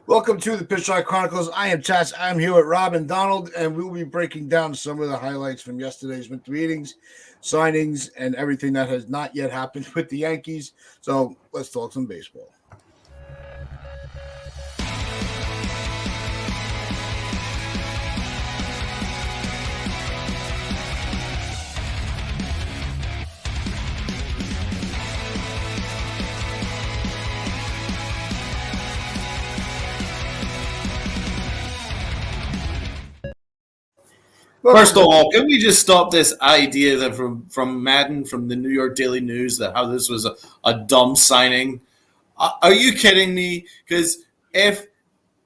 Welcome to the Pitchline Chronicles. I am Chas. I'm here with Rob and Donald, and we'll be breaking down some of the highlights from yesterday's winter meetings, signings, and everything that has not yet happened with the Yankees. So let's talk some baseball. First of all, can we just stop this idea that from Madden, from the New York Daily News, that how this was a dumb signing? Are you kidding me? Because if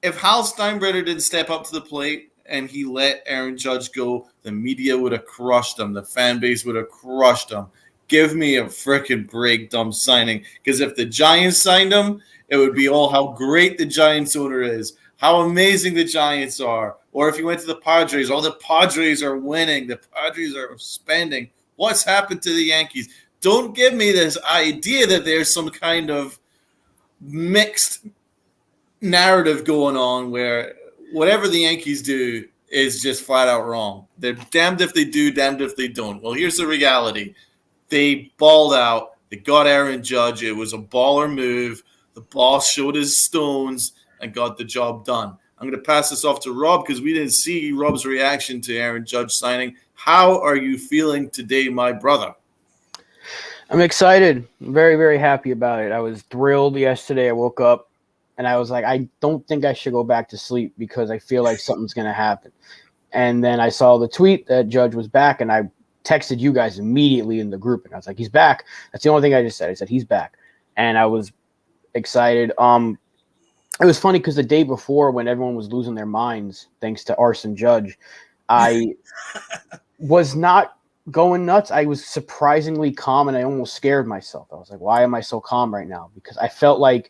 Hal Steinbrenner didn't step up to the plate and he let Aaron Judge go, the media would have crushed him. The fan base would have crushed him. Give me a freaking break, dumb signing. Because if the Giants signed him, it would be all how great the Giants owner is, how amazing the Giants are. Or if you went to the Padres, all the Padres are winning. The Padres are spending. What's happened to the Yankees? Don't give me this idea that there's some kind of mixed narrative going on where whatever the Yankees do is just flat out wrong. They're damned if they do, damned if they don't. Well, here's the reality. They balled out. They got Aaron Judge. It was a baller move. The boss showed his stones and got the job done. I'm going to pass this off to Rob because we didn't see Rob's reaction to Aaron Judge signing. How are you feeling today, my brother? I'm excited. I'm very, very happy about it. I was thrilled yesterday. I woke up and I was like, I don't think I should go back to sleep because I feel like something's going to happen. And then I saw the tweet that Judge was back, and I texted you guys immediately in the group. And I was like, he's back. That's the only thing I just said. I said, he's back. And I was excited. It was funny because the day before, when everyone was losing their minds, thanks to Arson Judge, I was not going nuts. I was surprisingly calm, and I almost scared myself. I was like, why am I so calm right now? Because I felt like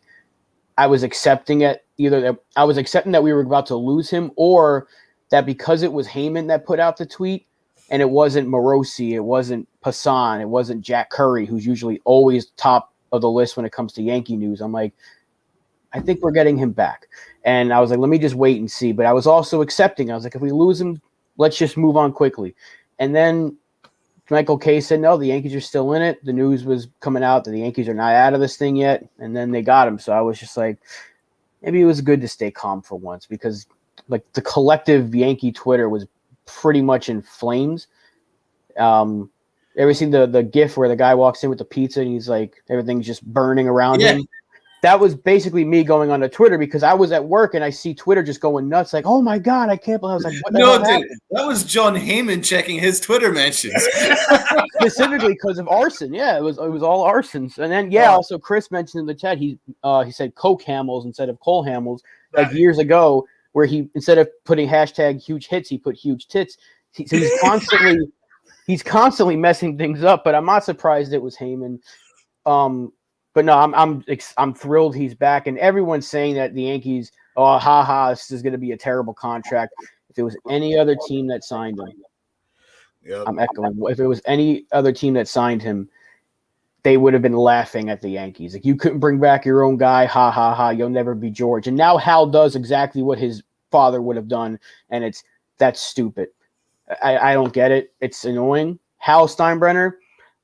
I was accepting it. Either that I was accepting that we were about to lose him, or that because it was Heyman that put out the tweet, and it wasn't Morosi, it wasn't Passan, it wasn't Jack Curry, who's usually always top of the list when it comes to Yankee news. I'm like, I think we're getting him back. And I was like, let me just wait and see. But I was also accepting. I was like, if we lose him, let's just move on quickly. And then Michael Kay said, no, the Yankees are still in it. The news was coming out that the Yankees are not out of this thing yet. And then they got him. So I was just like, maybe it was good to stay calm for once, because like the collective Yankee Twitter was pretty much in flames. Ever seen the GIF where the guy walks in with the pizza and he's like, everything's just burning around him? That was basically me going on to Twitter because I was at work and I see Twitter just going nuts. Like, oh my God, I can't believe. I was like, what the hell happened? That was John Heyman checking his Twitter mentions. Specifically because of arson. Yeah, it was all arsons. And then, also Chris mentioned in the chat, he said Coke Hamels instead of Cole Hamels, like years ago, where he, instead of putting hashtag huge hits, he put huge tits. So he's constantly messing things up, but I'm not surprised it was Heyman. But no, I'm thrilled he's back, and everyone's saying that the Yankees, this is going to be a terrible contract. If it was any other team that signed him, I'm echoing. If it was any other team that signed him, they would have been laughing at the Yankees. Like, you couldn't bring back your own guy, you'll never be George. And now Hal does exactly what his father would have done, and that's stupid. I don't get it. It's annoying. Hal Steinbrenner,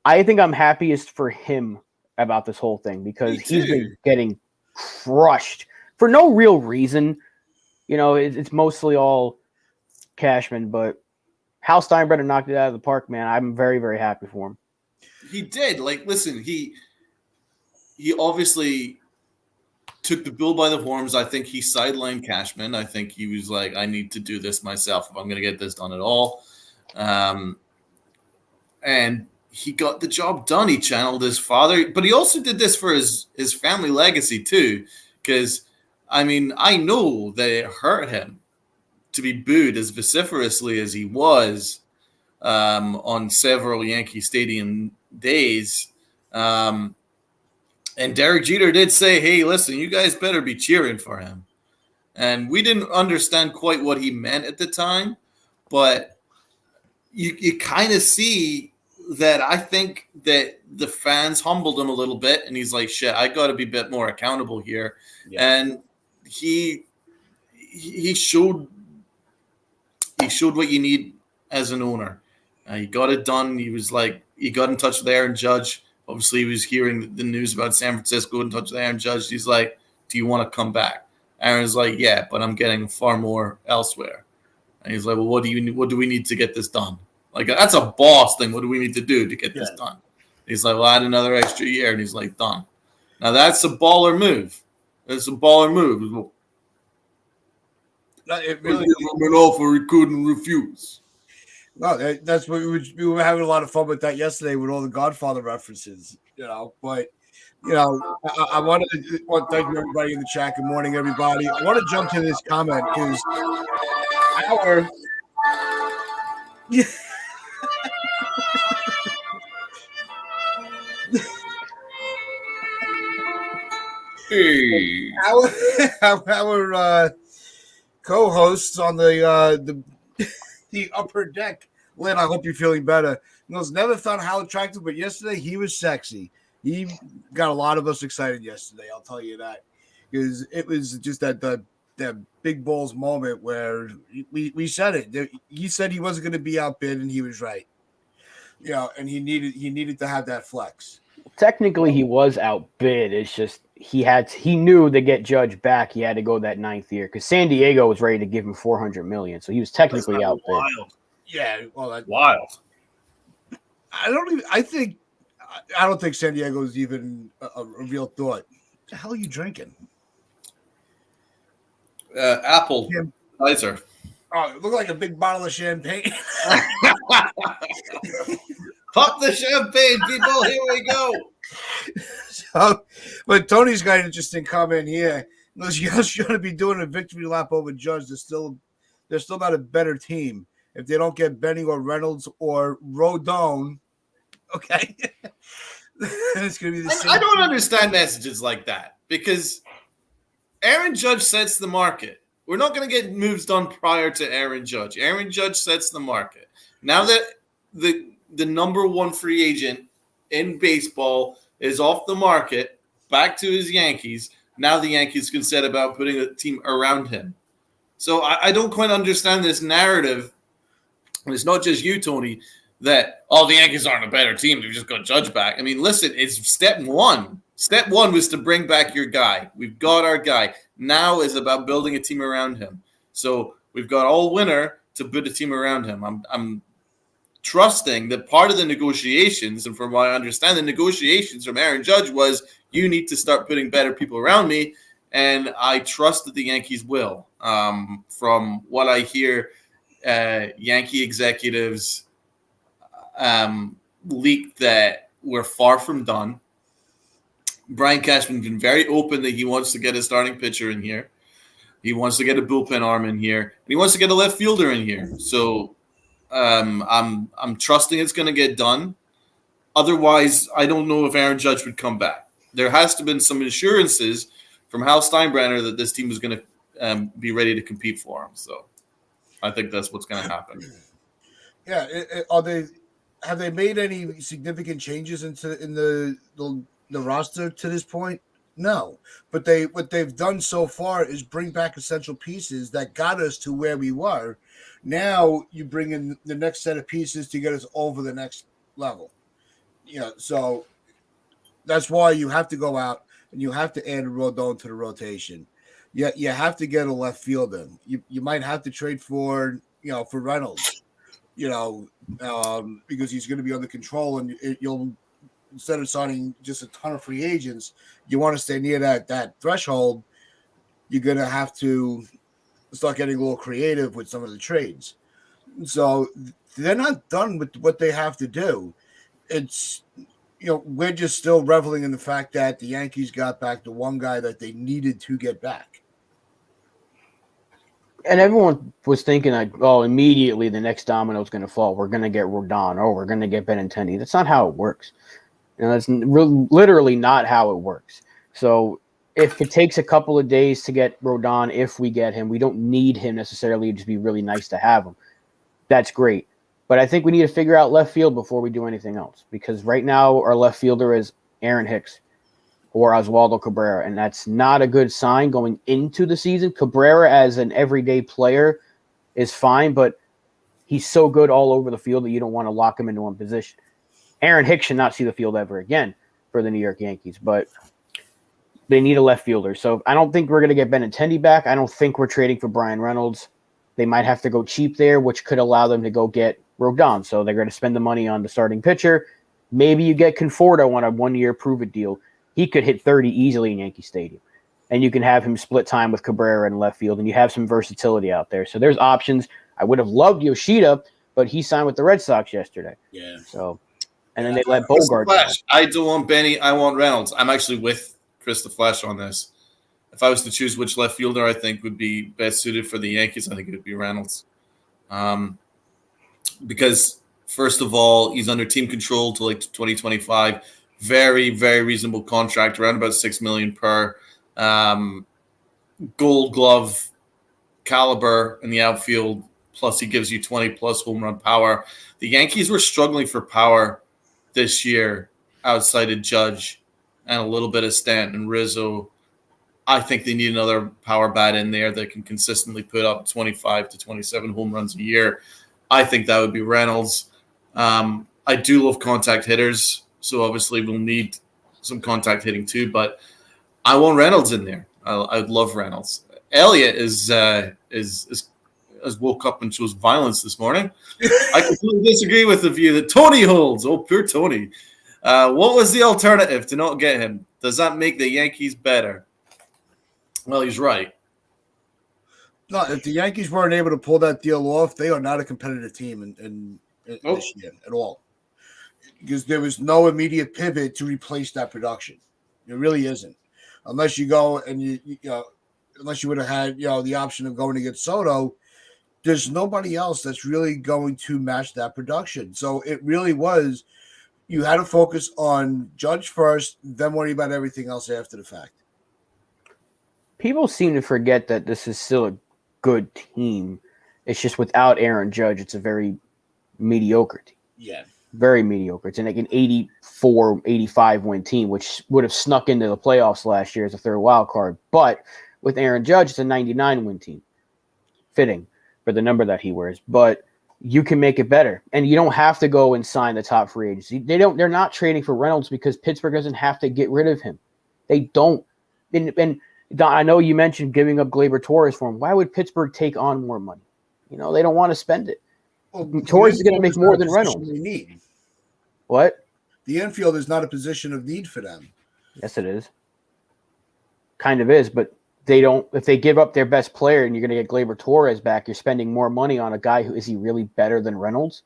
I think I'm happiest for him about this whole thing because he's been getting crushed for no real reason. You know, it's mostly all Cashman, but Hal Steinbrenner knocked it out of the park, man. I'm very, very happy for him. He did. Like, listen, he obviously took the bull by the horns. I think he sidelined Cashman. I think he was like, I need to do this myself if I'm going to get this done at all. And he got the job done. He channeled his father, but he also did this for his family legacy too. Because, I mean, I know that it hurt him to be booed as vociferously as he was on several Yankee Stadium days. And Derek Jeter did say, hey, listen, you guys better be cheering for him. And we didn't understand quite what he meant at the time, but you kind of see that I think that the fans humbled him a little bit, and he's like, shit, I got to be a bit more accountable here. Yeah. And he he showed what you need as an owner. He got it done. He got in touch with Aaron Judge. Obviously, he was hearing the news about San Francisco, in touch with Aaron Judge. He's like, "Do you want to come back?" Aaron's like, "Yeah, but I'm getting far more elsewhere." And he's like, "Well, what do we need to get this done?" Like, that's a boss thing. What do we need to do to get this done? He's like, "Well, add another extra year," and he's like, "Done." Now that's a baller move. It's a baller move. It really an offer he couldn't refuse. No, that's what we were having a lot of fun with that yesterday with all the Godfather references, But I want to thank you everybody in the chat. Good morning, everybody. I want to jump to this comment because our Hey. our co-hosts on the upper deck. Lynn, I hope you're feeling better. Never thought how attractive, but yesterday he was sexy. He got a lot of us excited yesterday. I'll tell you that, because it was just that big balls moment where we said it. He said he wasn't going to be outbid, and he was right. And he needed to have that flex. Technically, he was outbid. It's just he knew to get Judge back, he had to go that 9th year because San Diego was ready to give him $400 million, so he was technically outbid. Wild. Yeah, well, that's wild. I don't think San Diego is even a real thought. What the hell are you drinking? Apple cider. Oh, it looked like a big bottle of champagne. Pop the champagne, people. Here we go. So, but Tony's got an interesting comment here. Those Young's going to be doing a victory lap over Judge. They're still not a better team if they don't get Benny or Reynolds or Rodon. Okay, it's going to be the same. I don't understand messages like that because Aaron Judge sets the market. We're not going to get moves done prior to Aaron Judge. Aaron Judge sets the market. Now that the number one free agent in baseball is off the market, back to his Yankees, now the Yankees can set about putting a team around him. So I don't quite understand this narrative. And it's not just you, Tony, that, the Yankees aren't a better team. They've just got Judge back. I mean, listen, it's step one. Step one was to bring back your guy. We've got our guy. Now is about building a team around him. So we've got all winter to build a team around him. I'm trusting that part of the negotiations, and from what I understand, the negotiations from Aaron Judge was, you need to start putting better people around me, and I trust that the Yankees will. From what I hear, Yankee executives leaked that we're far from done. Brian Cashman's been very open that he wants to get a starting pitcher in here. He wants to get a bullpen arm in here, and he wants to get a left fielder in here. So I'm trusting it's going to get done. Otherwise, I don't know if Aaron Judge would come back. There has to have been some assurances from Hal Steinbrenner that this team was going to be ready to compete for him. So I think that's what's going to happen. Yeah, have they made any significant changes in the roster to this point? No, but what they've done so far is bring back essential pieces that got us to where we were. Now you bring in the next set of pieces to get us over the next level. So that's why you have to go out and you have to add Rodon to the rotation. You have to get a left fielder. You might have to trade for Reynolds, because he's going to be under control, and you'll, instead of signing just a ton of free agents, you want to stay near that threshold. You're going to have to start getting a little creative with some of the trades. So they're not done with what they have to do. It's, we're just still reveling in the fact that the Yankees got back the one guy that they needed to get back. And everyone was thinking, immediately the next domino is going to fall. We're going to get Rodon. We're going to get Benintendi. That's not how it works. That's literally not how it works. So if it takes a couple of days to get Rodon, if we get him, we don't need him necessarily. It'd just be really nice to have him. That's great. But I think we need to figure out left field before we do anything else, because right now our left fielder is Aaron Hicks. or Oswaldo Cabrera, and that's not a good sign going into the season. Cabrera as an everyday player is fine, but he's so good all over the field that you don't want to lock him into one position. Aaron Hicks should not see the field ever again for the New York Yankees, but they need a left fielder. So I don't think we're going to get Benintendi back. I don't think we're trading for Brian Reynolds. They might have to go cheap there, which could allow them to go get Rodon. So they're going to spend the money on the starting pitcher. Maybe you get Conforto on a one-year prove-it deal. He could hit 30 easily in Yankee Stadium. And you can have him split time with Cabrera in left field, and you have some versatility out there. So there's options. I would have loved Yoshida, but he signed with the Red Sox yesterday. Yeah. So, and then they let Bogart. I don't want Benny. I want Reynolds. I'm actually with Chris the Flash on this. If I was to choose which left fielder I think would be best suited for the Yankees, I think it would be Reynolds. Because, first of all, he's under team control till like 2025. Very, very reasonable contract, around about $6 million per. Gold Glove caliber in the outfield. Plus, he gives you 20-plus home run power. The Yankees were struggling for power this year outside of Judge and a little bit of Stanton and Rizzo. I think they need another power bat in there that can consistently put up 25 to 27 home runs a year. I think that would be Reynolds. I do love contact hitters, so obviously we'll need some contact hitting too, but I want Reynolds in there. I would love Reynolds. Elliot has woke up and shows violence this morning. I completely disagree with the view that Tony holds. Oh, poor Tony. What was the alternative to not get him? Does that make the Yankees better? Well, he's right. No, if the Yankees weren't able to pull that deal off, they are not a competitive team in this year at all. Because there was no immediate pivot to replace that production. It really isn't. Unless you go and unless you would have had the option of going to get Soto, there's nobody else that's really going to match that production. So it really was, you had to focus on Judge first, then worry about everything else after the fact. People seem to forget that this is still a good team. It's just without Aaron Judge, it's a very mediocre team. Yeah. Very mediocre. It's like an 84, 85 win team, which would have snuck into the playoffs last year as a third wild card. But with Aaron Judge, it's a 99 win team. Fitting for the number that he wears. But you can make it better. And you don't have to go and sign the top free agency. They're not trading for Reynolds because Pittsburgh doesn't have to get rid of him. They don't. And I know you mentioned giving up Gleyber Torres for him. Why would Pittsburgh take on more money? They don't want to spend it. Well, Torres is going to make more than Reynolds. Need. What? The infield is not a position of need for them. Yes, it is. Kind of is, but they don't. If they give up their best player and you're going to get Gleyber Torres back, you're spending more money on a guy who is he really better than Reynolds?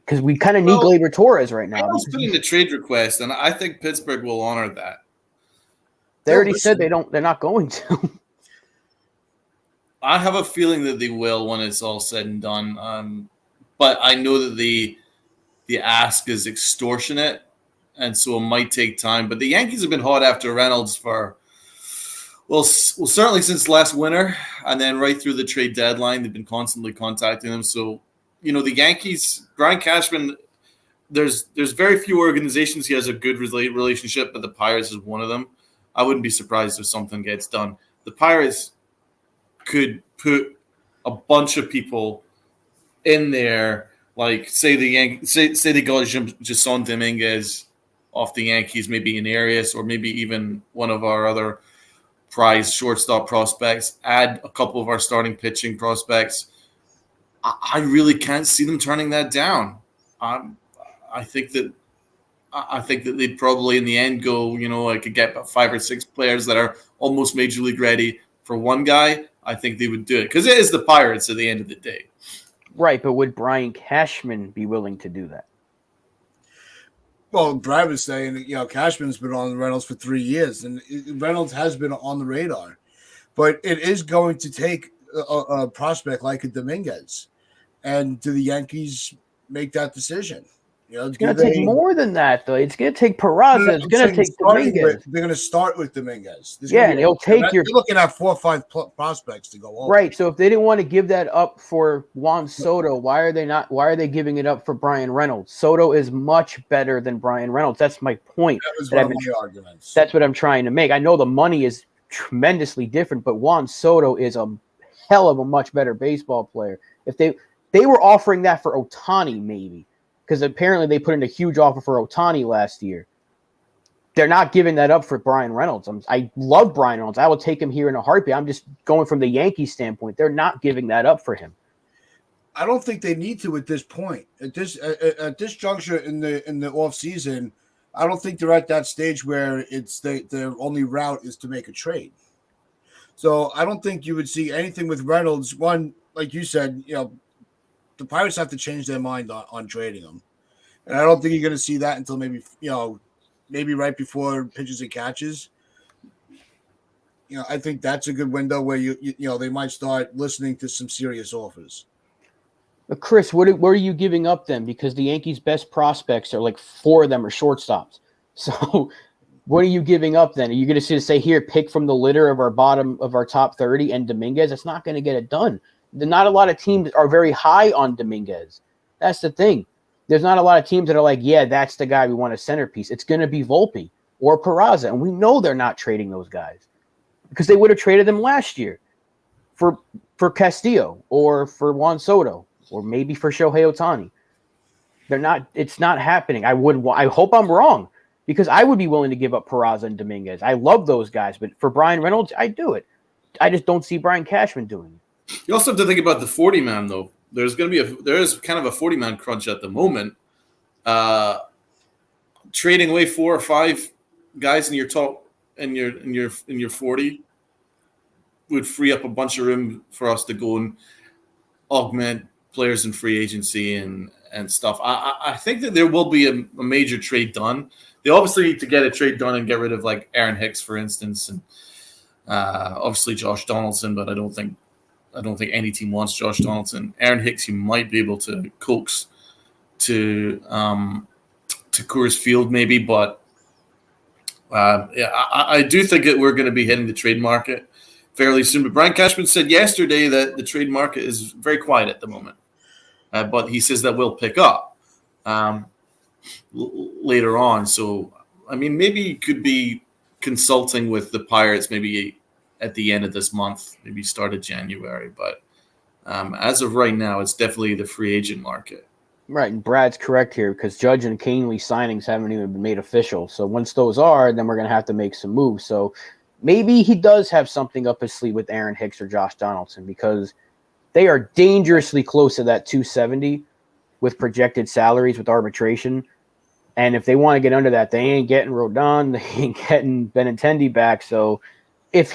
Because we kind of need Gleyber Torres right now. Reynolds put in the trade request, and I think Pittsburgh will honor that. They already said they don't. They're not going to. I have a feeling that they will when it's all said and done. But I know that the ask is extortionate, and so it might take time. But the Yankees have been hot after Reynolds for, certainly since last winter, and then right through the trade deadline, they've been constantly contacting them. So, the Yankees, Brian Cashman, there's very few organizations he has a good relationship, but the Pirates is one of them. I wouldn't be surprised if something gets done. The Pirates could put a bunch of people in there, like say they got Jason Dominguez off the Yankees, maybe in Arias, or maybe even one of our other prize shortstop prospects. Add a couple of our starting pitching prospects. I really can't see them turning that down. I think that they'd probably in the end go, I could get about 5 or 6 players that are almost major league ready for one guy. I think they would do it because it is the Pirates at the end of the day. Right, but would Brian Cashman be willing to do that? Well, Brad was saying, Cashman's been on Reynolds for 3 years, and Reynolds has been on the radar. But it is going to take a prospect like a Dominguez. And do the Yankees make that decision? It's going to take more than that, though. It's going to take Peraza. It's going to take Dominguez. They're going to start with Dominguez. And it'll take you're looking at 4 or 5 prospects to go over. Right. So if they didn't want to give that up for Juan Soto, why are they giving it up for Brian Reynolds? Soto is much better than Brian Reynolds. That's my point. That was one of my arguments. That's what I'm trying to make. I know the money is tremendously different, but Juan Soto is a hell of a much better baseball player. If they were offering that for Ohtani, maybe, because apparently they put in a huge offer for Ohtani last year. They're not giving that up for Brian Reynolds. I love Brian Reynolds. I will take him here in a heartbeat. I'm just going from the Yankees standpoint. They're not giving that up for him. I don't think they need to at this point. At this juncture in the off season, I don't think they're at that stage where it's their only route is to make a trade. So I don't think you would see anything with Reynolds. One, like you said, the Pirates have to change their mind on trading him, and I don't think you're going to see that until maybe right before pitches and catches. I think that's a good window where they might start listening to some serious offers. But Chris, what are you giving up then? Because the Yankees' best prospects are like 4 of them are shortstops. So what are you giving up then? Are you going to say here, pick from the litter of our top 30 and Dominguez? That's not going to get it done. Not a lot of teams are very high on Dominguez. That's the thing. There's not a lot of teams that are like, yeah, that's the guy we want a centerpiece. It's going to be Volpe or Peraza, and we know they're not trading those guys because they would have traded them last year for Castillo or for Juan Soto or maybe for Shohei Ohtani. They're not. It's not happening. I hope I'm wrong because I would be willing to give up Peraza and Dominguez. I love those guys, but for Brian Reynolds, I do it. I just don't see Brian Cashman doing it. You also have to think about the 40-man, though. There is kind of a 40-man crunch at the moment. Trading away 4 or 5 guys in your top in your 40 would free up a bunch of room for us to go and augment players in free agency and stuff. I think that there will be a major trade done. They obviously need to get a trade done and get rid of like Aaron Hicks, for instance, and obviously Josh Donaldson, but I don't think any team wants Josh Donaldson. Aaron Hicks, you might be able to coax to Coors Field maybe, but I do think that we're going to be hitting the trade market fairly soon. But Brian Cashman said yesterday that the trade market is very quiet at the moment, but he says that will pick up later on. So, I mean, maybe you could be consulting with the Pirates maybe at the end of this month, maybe start of January. But as of right now, it's definitely the free agent market. Right, and Brad's correct here because Judge and Canely signings haven't even been made official. So once those are, then we're going to have to make some moves. So maybe he does have something up his sleeve with Aaron Hicks or Josh Donaldson because they are dangerously close to that 270 with projected salaries with arbitration. And if they want to get under that, they ain't getting Rodon, they ain't getting Benintendi back. So if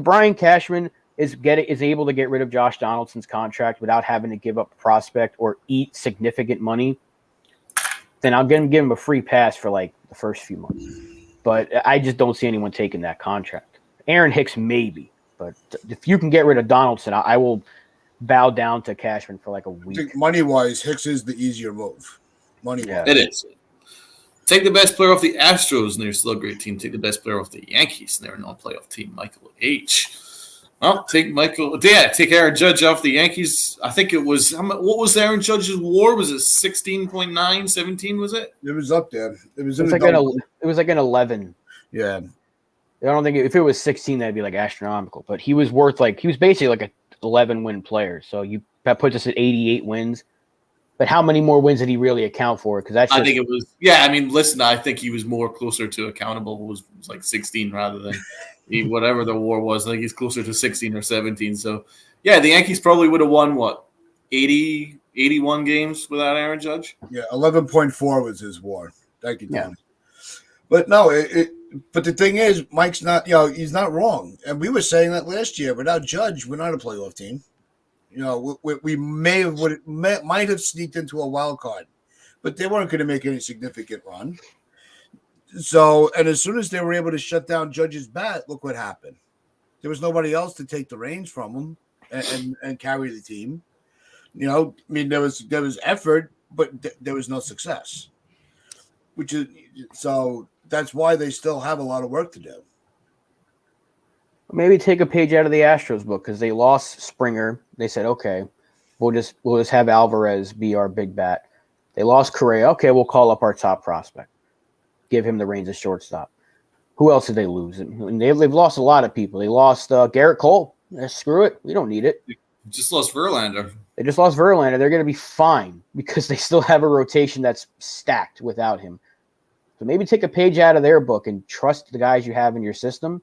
Brian Cashman is able to get rid of Josh Donaldson's contract without having to give up a prospect or eat significant money, then I'll give him a free pass for like the first few months. But I just don't see anyone taking that contract. Aaron Hicks maybe, but if you can get rid of Donaldson, I will bow down to Cashman for like a week. Money-wise, Hicks is the easier move. Money-wise. Yeah. It is. Take the best player off the Astros, and they're still a great team. Take the best player off the Yankees, and they're a non-playoff team. Michael H. Well, take Aaron Judge off the Yankees. I think it was what was Aaron Judge's WAR? Was it 16.9, 17? Was it? It was up there. It was like an 11. Yeah. I don't think if it was 16, that'd be like astronomical. But he was basically like a 11-win player. So that puts us at 88 wins. But how many more wins did he really account for? Because I think it was. Yeah, I mean, listen, I think he was more closer to accountable. It was like 16 rather than whatever the WAR was. I think he's closer to 16 or 17. So, yeah, the Yankees probably would have won 80, 81 games without Aaron Judge. Yeah, 11.4 was his WAR. Thank you, Tony. Yeah. But no, but the thing is, Mike's not. He's not wrong, and we were saying that last year. Without Judge, we're not a playoff team. We might have sneaked into a wild card, but they weren't going to make any significant run. So, and as soon as they were able to shut down Judge's bat, look what happened. There was nobody else to take the reins from him and carry the team. I mean, there was effort, but there was no success. So that's why they still have a lot of work to do. Maybe take a page out of the Astros book because they lost Springer. They said, okay, we'll just have Alvarez be our big bat. They lost Correa. Okay, we'll call up our top prospect. Give him the reins of shortstop. Who else did they lose? And they've lost a lot of people. They lost Garrett Cole. Screw it. We don't need it. Just lost Verlander. They just lost Verlander. They're going to be fine because they still have a rotation that's stacked without him. So maybe take a page out of their book and trust the guys you have in your system.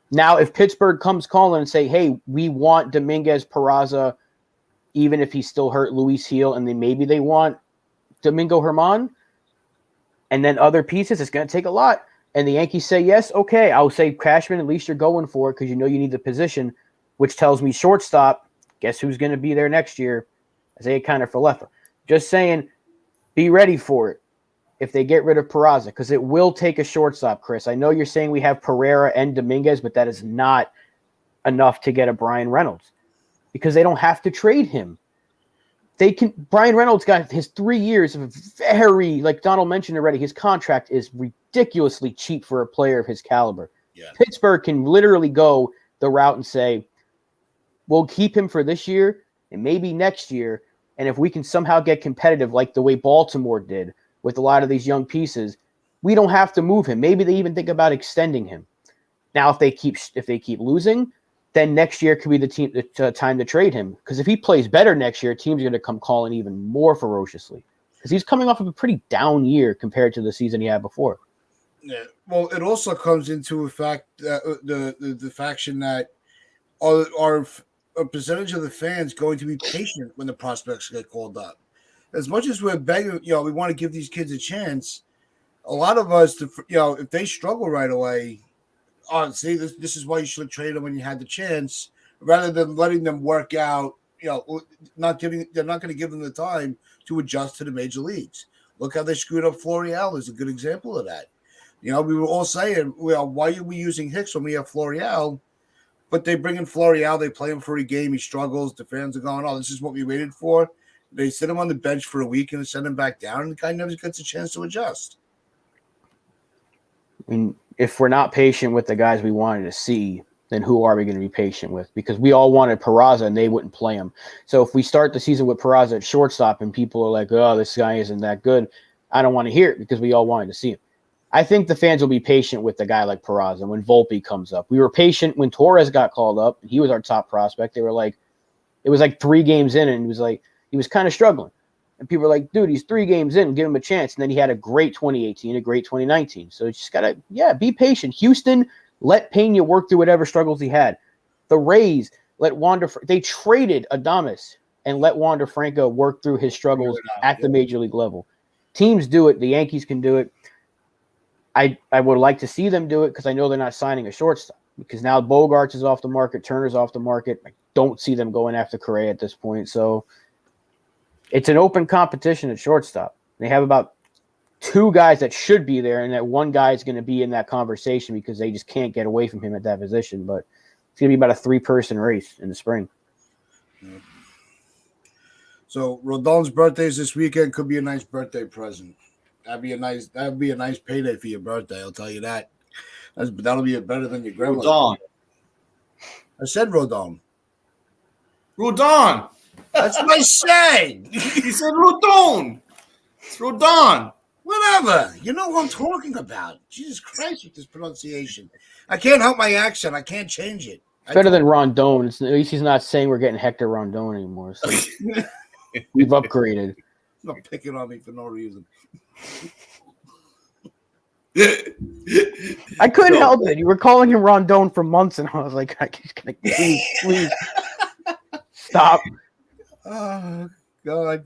Now, if Pittsburgh comes calling and say, hey, we want Dominguez, Peraza, even if he's still hurt, Luis Gil, and then maybe they want Domingo Germán, and then other pieces, it's going to take a lot. And the Yankees say yes, okay, I'll say Cashman, at least you're going for it because you know you need the position, which tells me shortstop, guess who's going to be there next year? Isaiah Kiner-Falefa. Just saying, be ready for it if they get rid of Peraza, because it will take a shortstop, Chris. I know you're saying we have Pereira and Dominguez, but that is not enough to get a Brian Reynolds because they don't have to trade him. Brian Reynolds got his 3 years of very, like Donald mentioned already, his contract is ridiculously cheap for a player of his caliber. Yeah. Pittsburgh can literally go the route and say, we'll keep him for this year and maybe next year. And if we can somehow get competitive like the way Baltimore did with a lot of these young pieces, we don't have to move him. Maybe they even think about extending him. Now, if they keep losing, then next year could be the time to trade him. Because if he plays better next year, teams are going to come calling even more ferociously. Because he's coming off of a pretty down year compared to the season he had before. Yeah. Well, it also comes into a fact that the faction that are a percentage of the fans going to be patient when the prospects get called up. As much as we're begging, we want to give these kids a chance. A lot of us, if they struggle right away, see, this is why you should trade them when you had the chance, rather than letting them work out. They're not going to give them the time to adjust to the major leagues. Look how they screwed up Florial is a good example of that. We were all saying, why are we using Hicks when we have Florial? But they bring in Florial, they play him for a game, he struggles. The fans are going, oh, this is what we waited for. They sit him on the bench for a week and send him back down, and the guy never gets a chance to adjust. I mean, if we're not patient with the guys we wanted to see, then who are we going to be patient with? Because we all wanted Peraza and they wouldn't play him. So if we start the season with Peraza at shortstop and people are like, oh, this guy isn't that good, I don't want to hear it because we all wanted to see him. I think the fans will be patient with a guy like Peraza when Volpe comes up. We were patient when Torres got called up, and he was our top prospect. They were like, it was like 3 games in, and he was kind of struggling. And people were like, dude, he's 3 games in, give him a chance. And then he had a great 2018, a great 2019. So you just got to, be patient. Houston, let Pena work through whatever struggles he had. The Rays, they traded Adames and let Wander Franco work through his struggles at the major league level. Teams do it. The Yankees can do it. I would like to see them do it because I know they're not signing a shortstop because now Bogarts is off the market, Turner's off the market. I don't see them going after Correa at this point. So it's an open competition at shortstop. They have about 2 guys that should be there, and that one guy is going to be in that conversation because they just can't get away from him at that position. But it's going to be about a 3-person race in the spring. Yeah. So Rodon's birthday is this weekend. Could be a nice birthday present. That'd be a nice payday for your birthday. I'll tell you that. That'll be better than your grandma. Rodon. I said Rodon. Rodon. That's what I said. He said Rodon. It's Rodon. Whatever. You know what I'm talking about. Jesus Christ with this pronunciation. I can't help my accent. I can't change it. Better than Rondon. At least he's not saying we're getting Hector Rondon anymore. So we've upgraded. Not picking on me for no reason. I couldn't help it. You were calling him Rondon for months, and I was like, please stop. Oh, God.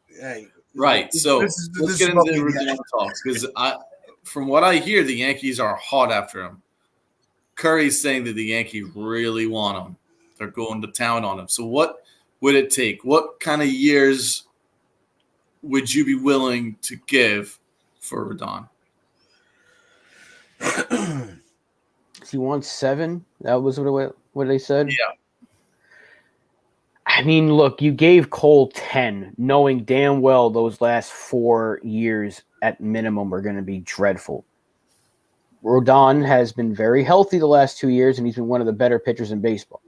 Hey. Right. So let's get into the Rodon talks because from what I hear, the Yankees are hot after him. Curry's saying that the Yankees really want him. They're going to town on him. So what would it take? What kind of years would you be willing to give for Rodon? He wants 7. That was what they said. Yeah. I mean, look, you gave Cole 10, knowing damn well those last 4 years at minimum are going to be dreadful. Rodon has been very healthy the last 2 years, and he's been one of the better pitchers in baseball.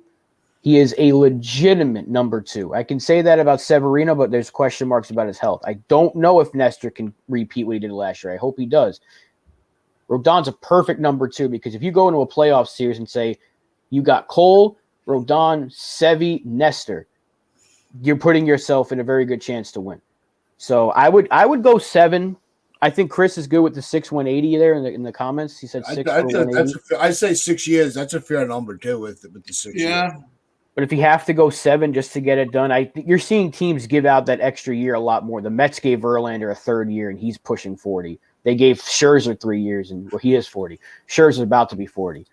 He is a legitimate number 2. I can say that about Severino, but there's question marks about his health. I don't know if Nestor can repeat what he did last year. I hope he does. Rodon's a perfect number 2 because if you go into a playoff series and say you got Cole, Rodon, Sevy, Nestor, you're putting yourself in a very good chance to win. So I would go 7. I think Chris is good with the 6-180 there in the comments. He said 6 for 180. I say 6 years. That's a fair number too with the 6 years. Yeah. But if you have to go 7 just to get it done, you're seeing teams give out that extra year a lot more. The Mets gave Verlander a 3rd year, and he's pushing 40. They gave Scherzer 3 years, and he is 40. Scherzer's about to be 40.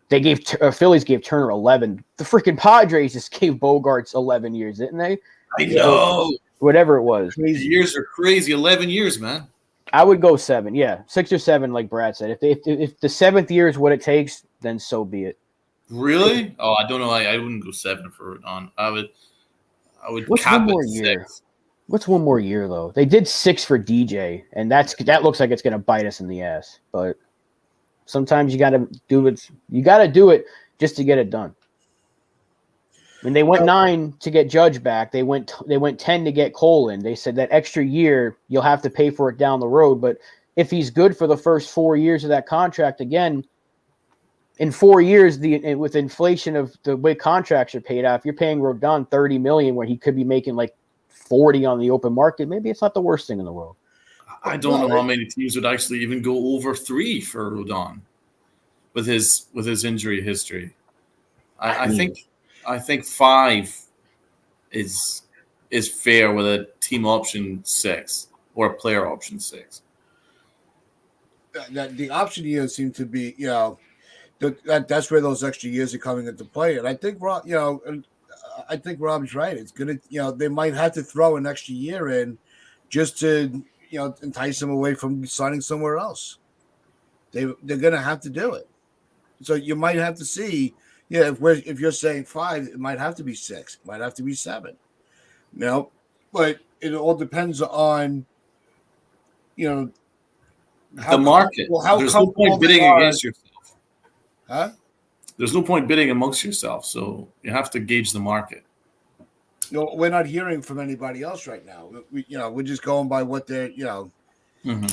They gave Phillies gave Turner 11. The freaking Padres just gave Bogarts 11 years, didn't they? I know. Whatever it was. The years are crazy. 11 years, man. I would go 7. Yeah, 6 or 7, like Brad said. If the 7th year is what it takes, then so be it. Really? Oh, I don't know. I wouldn't go 7 for Rodon. I would What's cap one more it year? 6. What's one more year though? They did 6 for DJ, and that looks like it's going to bite us in the ass. But sometimes you got to do it. You got to do it just to get it done. When they went 9 to get Judge back, they went 10 to get Cole in. They said that extra year you'll have to pay for it down the road. But if he's good for the first 4 years of that contract, again, in 4 years, with inflation of the way contracts are paid out, if you're paying Rodon $30 million where he could be making like 40 on the open market, maybe it's not the worst thing in the world. I don't know how many teams would actually even go over 3 for Rodon with his injury history. I think 5 is fair with a team option 6 or a player option 6. The option years seem to be, that's where those extra years are coming into play, and I think I think Rob's right. It's gonna, they might have to throw an extra year in just to, entice them away from signing somewhere else. They're gonna have to do it. So you might have to see, if you're saying 5, it might have to be 6, it might have to be 7. But it all depends on, the market. There's no point bidding against yourself. Huh? There's no point bidding amongst yourself, so you have to gauge the market. We're not hearing from anybody else right now. We're just going by what they're, Mm-hmm.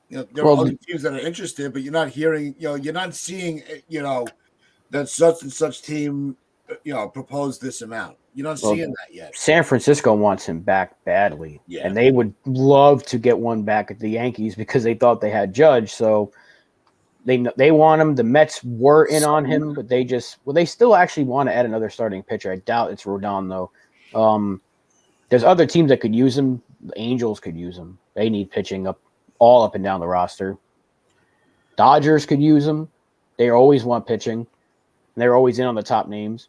There are other teams that are interested, but you're not hearing, you're not seeing, that such and such team, proposed this amount. You're not seeing that yet. San Francisco wants him back badly, and they would love to get one back at the Yankees because they thought they had Judge, so they want him. The Mets were in on him, but they still actually want to add another starting pitcher. I doubt it's Rodon though. There's other teams that could use him. The Angels could use him. They need pitching all up and down the roster. Dodgers could use him. They always want pitching. They're always in on the top names.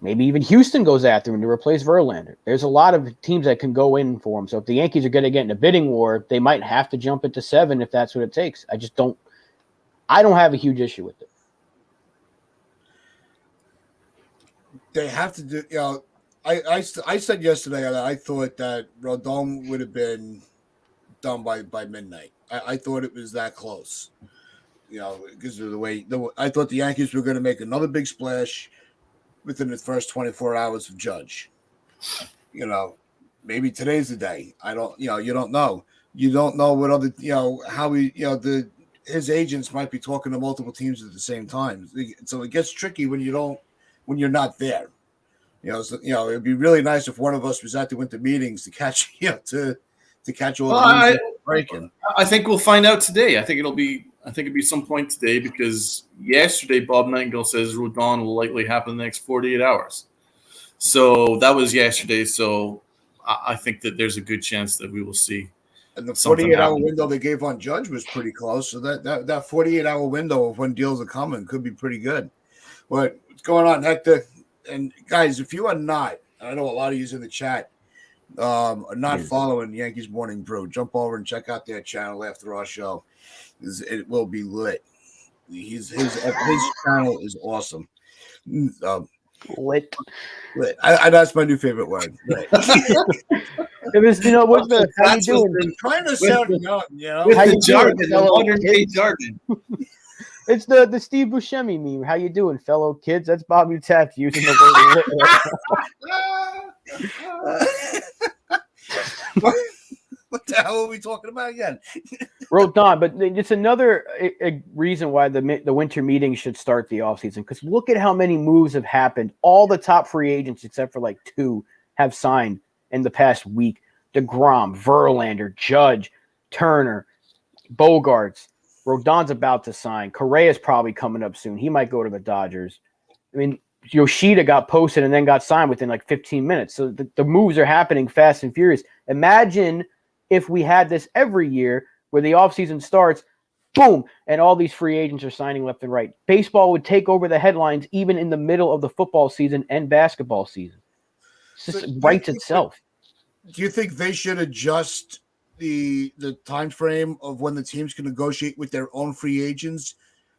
Maybe even Houston goes after him to replace Verlander. There's a lot of teams that can go in for him. So if the Yankees are going to get in a bidding war, they might have to jump into 7 if that's what it takes. I don't have a huge issue with it. They have to do, I said yesterday that I thought that Rodon would have been done by midnight. I thought it was that close, because of the way I thought the Yankees were going to make another big splash within the first 24 hours of Judge. Maybe today's the day. I don't, you don't know. You don't know what other, how his agents might be talking to multiple teams at the same time. So it gets tricky when you're not there. It'd be really nice if one of us was at the winter meetings to catch, to catch all the news breaking. I think we'll find out today. I think it'll be some point today because yesterday Bob Nightingale says Rodon will likely happen in the next 48 hours. So that was yesterday. So I think that there's a good chance that we will see. And the 48-hour window they gave on Judge was pretty close. So that 48-hour window of when deals are coming could be pretty good. What's going on, Hector? And guys, if you are not, I know a lot of you in the chat are not following Yankees Morning Brew, jump over and check out their channel after our show. It will be lit. His channel is awesome. Lit. That's my new favorite word. Right. It was, what's the how you That's doing? what's Trying to With sound the- young, you know. with How the you doing, jargon, the fellow modern day kids? jargon. It's the Steve Buscemi meme. How you doing, fellow kids? That's Bobby Tats using the word. What the hell are we talking about again? Rodon, but it's another reason why the winter meetings should start the offseason, because look at how many moves have happened. All the top free agents, except for like 2, have signed in the past week. DeGrom, Verlander, Judge, Turner, Bogarts. Rodon's about to sign. Correa's probably coming up soon. He might go to the Dodgers. I mean, Yoshida got posted and then got signed within like 15 minutes. So the moves are happening fast and furious. Imagine if we had this every year where the offseason starts, boom, and all these free agents are signing left and right. Baseball would take over the headlines even in the middle of the football season and basketball season. It just writes itself. Do you think they should adjust the time frame of when the teams can negotiate with their own free agents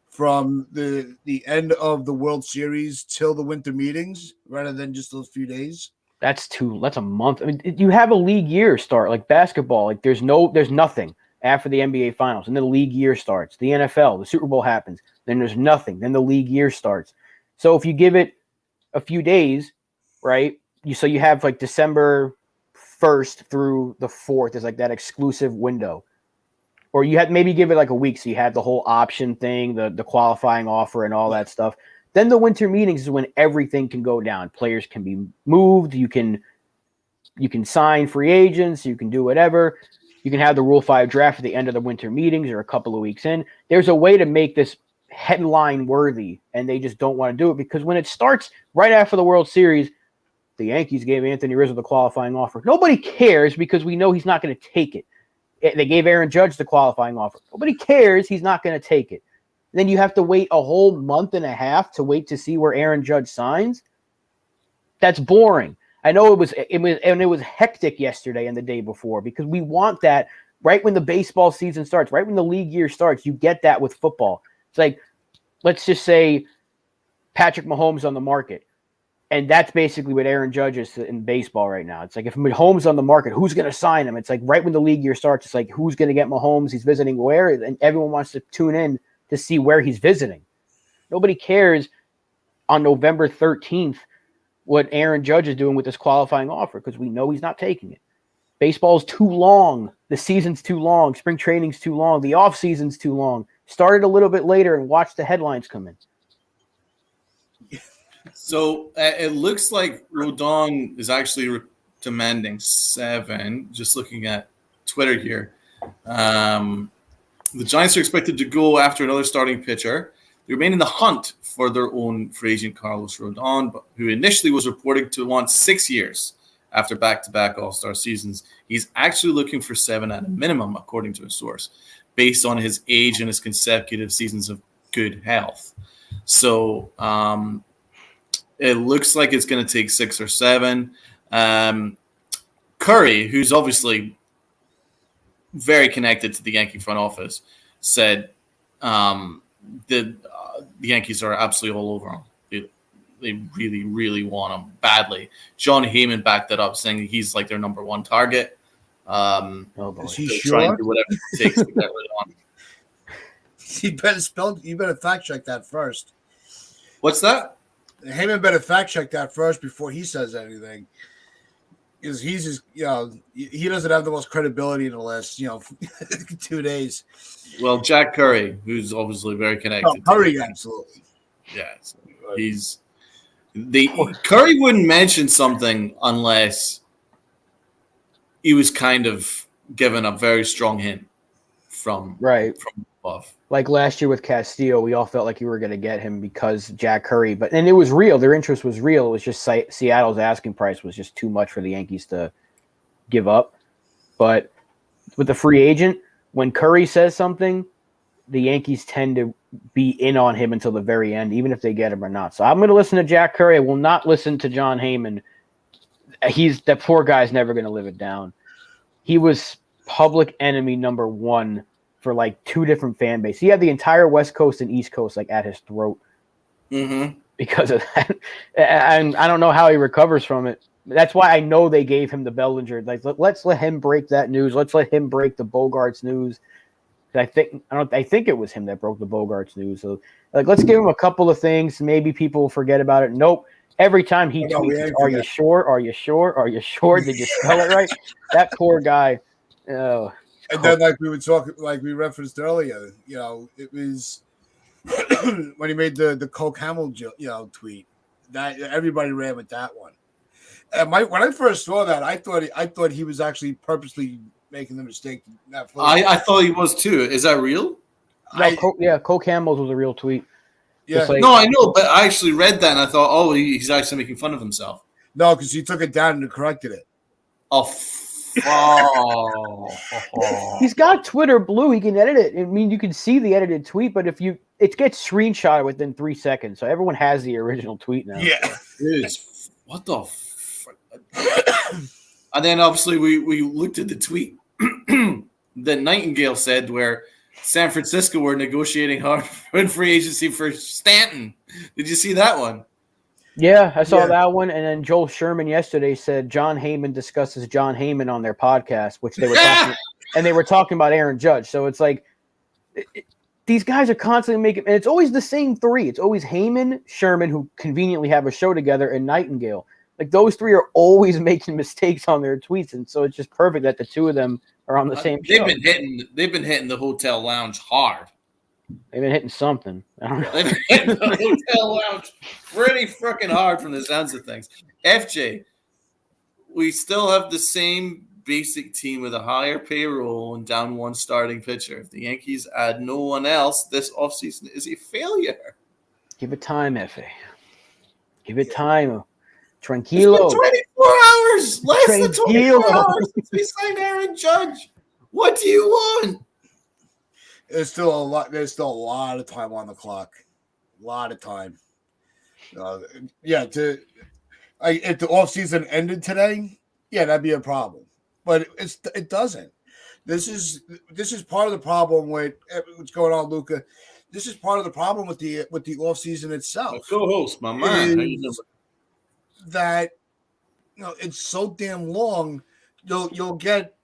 from the end of the World Series till the winter meetings rather than just those few days? That's a month. I mean, you have a league year start like basketball. Like there's nothing after the NBA finals, and then the league year starts. The NFL, the Super Bowl happens, then there's nothing. Then the league year starts. So if you give it a few days, right? You have like December 1st through the 4th is like that exclusive window. Or you had maybe give it like a week, so you had the whole option thing, the qualifying offer and all that stuff. Then the winter meetings is when everything can go down. Players can be moved. You can sign free agents. You can do whatever. You can have the Rule 5 draft at the end of the winter meetings or a couple of weeks in. There's a way to make this headline worthy, and they just don't want to do it because when it starts right after the World Series, the Yankees gave Anthony Rizzo the qualifying offer. Nobody cares because we know he's not going to take it. They gave Aaron Judge the qualifying offer. Nobody cares. He's not going to take it. Then you have to wait a whole month and a half to wait to see where Aaron Judge signs. That's boring. I know it was hectic yesterday and the day before because we want that right when the baseball season starts, right when the league year starts. You get that with football. It's like, let's just say Patrick Mahomes on the market. And that's basically what Aaron Judge is in baseball right now. It's like if Mahomes on the market, who's going to sign him? It's like right when the league year starts, it's like who's going to get Mahomes? He's visiting where? And everyone wants to tune in to see where he's visiting. Nobody cares on November 13th what Aaron Judge is doing with this qualifying offer because we know he's not taking it. Baseball's too long. The season's too long. Spring training's too long. The off season's too long. Start it a little bit later and watch the headlines come in. So it looks like Rodon is actually demanding 7. Just looking at Twitter here, the Giants are expected to go after another starting pitcher. They remain in the hunt for their own free agent Carlos Rodon, who initially was reported to want 6 years after back-to-back All-Star seasons. He's actually looking for 7 at a minimum, according to a source, based on his age and his consecutive seasons of good health. So it looks like it's going to take 6 or 7. Curry, who's obviously very connected to the Yankee front office, said the Yankees are absolutely all over him. They really, really want him badly. John Heyman backed that up, saying he's like their number 1 target. Is he sure? Trying to do whatever it takes to get rid of him. You better fact check that first. What's that? Heyman better fact check that first before he says anything. Because he's just, he doesn't have the most credibility in the last, 2 days. Well, Jack Curry, who's obviously very connected. Curry, absolutely. Yeah, so Curry wouldn't mention something unless he was kind of given a very strong hint from above. Like last year with Castillo, we all felt like you were going to get him because Jack Curry, and it was real. Their interest was real. It was just Seattle's asking price was just too much for the Yankees to give up. But with the free agent, when Curry says something, the Yankees tend to be in on him until the very end, even if they get him or not. So I'm going to listen to Jack Curry. I will not listen to John Heyman. That poor guy's never going to live it down. He was public enemy number 1 for like 2 different fan bases. He had the entire West Coast and East Coast like at his throat. Mm-hmm. because of that. And I don't know how he recovers from it. That's why I know they gave him the Bellinger. Like, let's let him break that news. Let's let him break the Bogarts news. I think it was him that broke the Bogarts news. So, like, let's give him a couple of things. Maybe people will forget about it. Nope. Every time he tweets, "Are you sure? Are you sure? Are you sure? Did you spell it right?" That poor guy. Oh. And then, like we were talking, like we referenced earlier, it was when he made the Coke Hamill, tweet that everybody ran with that one. And when I first saw that, I thought he was actually purposely making the mistake. I thought he was too. Is that real? No, Coke Hamill's was a real tweet. Yeah. No, I know, but I actually read that and I thought, oh, he's actually making fun of himself. No, because he took it down and corrected it. He's got Twitter Blue. He can edit it. I mean, you can see the edited tweet, but it gets screenshotted within 3 seconds, so everyone has the original tweet now. Yeah. What the And then obviously we looked at the tweet that Nightingale said where San Francisco were negotiating hard in free agency for Stanton. Did you see that one? Yeah, I saw that one. And then Joel Sherman yesterday said John Heyman discusses John Heyman on their podcast, which they were talking, and they were talking about Aaron Judge. So it's like these guys are constantly making, and it's always the same three. It's always Heyman, Sherman, who conveniently have a show together, and Nightingale. Like those three are always making mistakes on their tweets, and so it's just perfect that the two of them are on the same show. They've been hitting the hotel lounge hard. They've been hitting something. I don't know. They've been hitting the hotel lounge pretty freaking hard from the sounds of things. FJ, we still have the same basic team with a higher payroll and down one starting pitcher. If the Yankees add no one else, this offseason is a failure. Give it time, F.A. Give it time. Tranquilo. It's been 24 hours. Less than 24 hours since we signed Aaron Judge. What do you want? There's still a lot of time on the clock. A lot of time. If the offseason ended today, that'd be a problem. But it doesn't. This is part of the problem with what's going on, Luca. This is part of the problem with the offseason itself. My co-host, my man. That it's so damn long. You'll get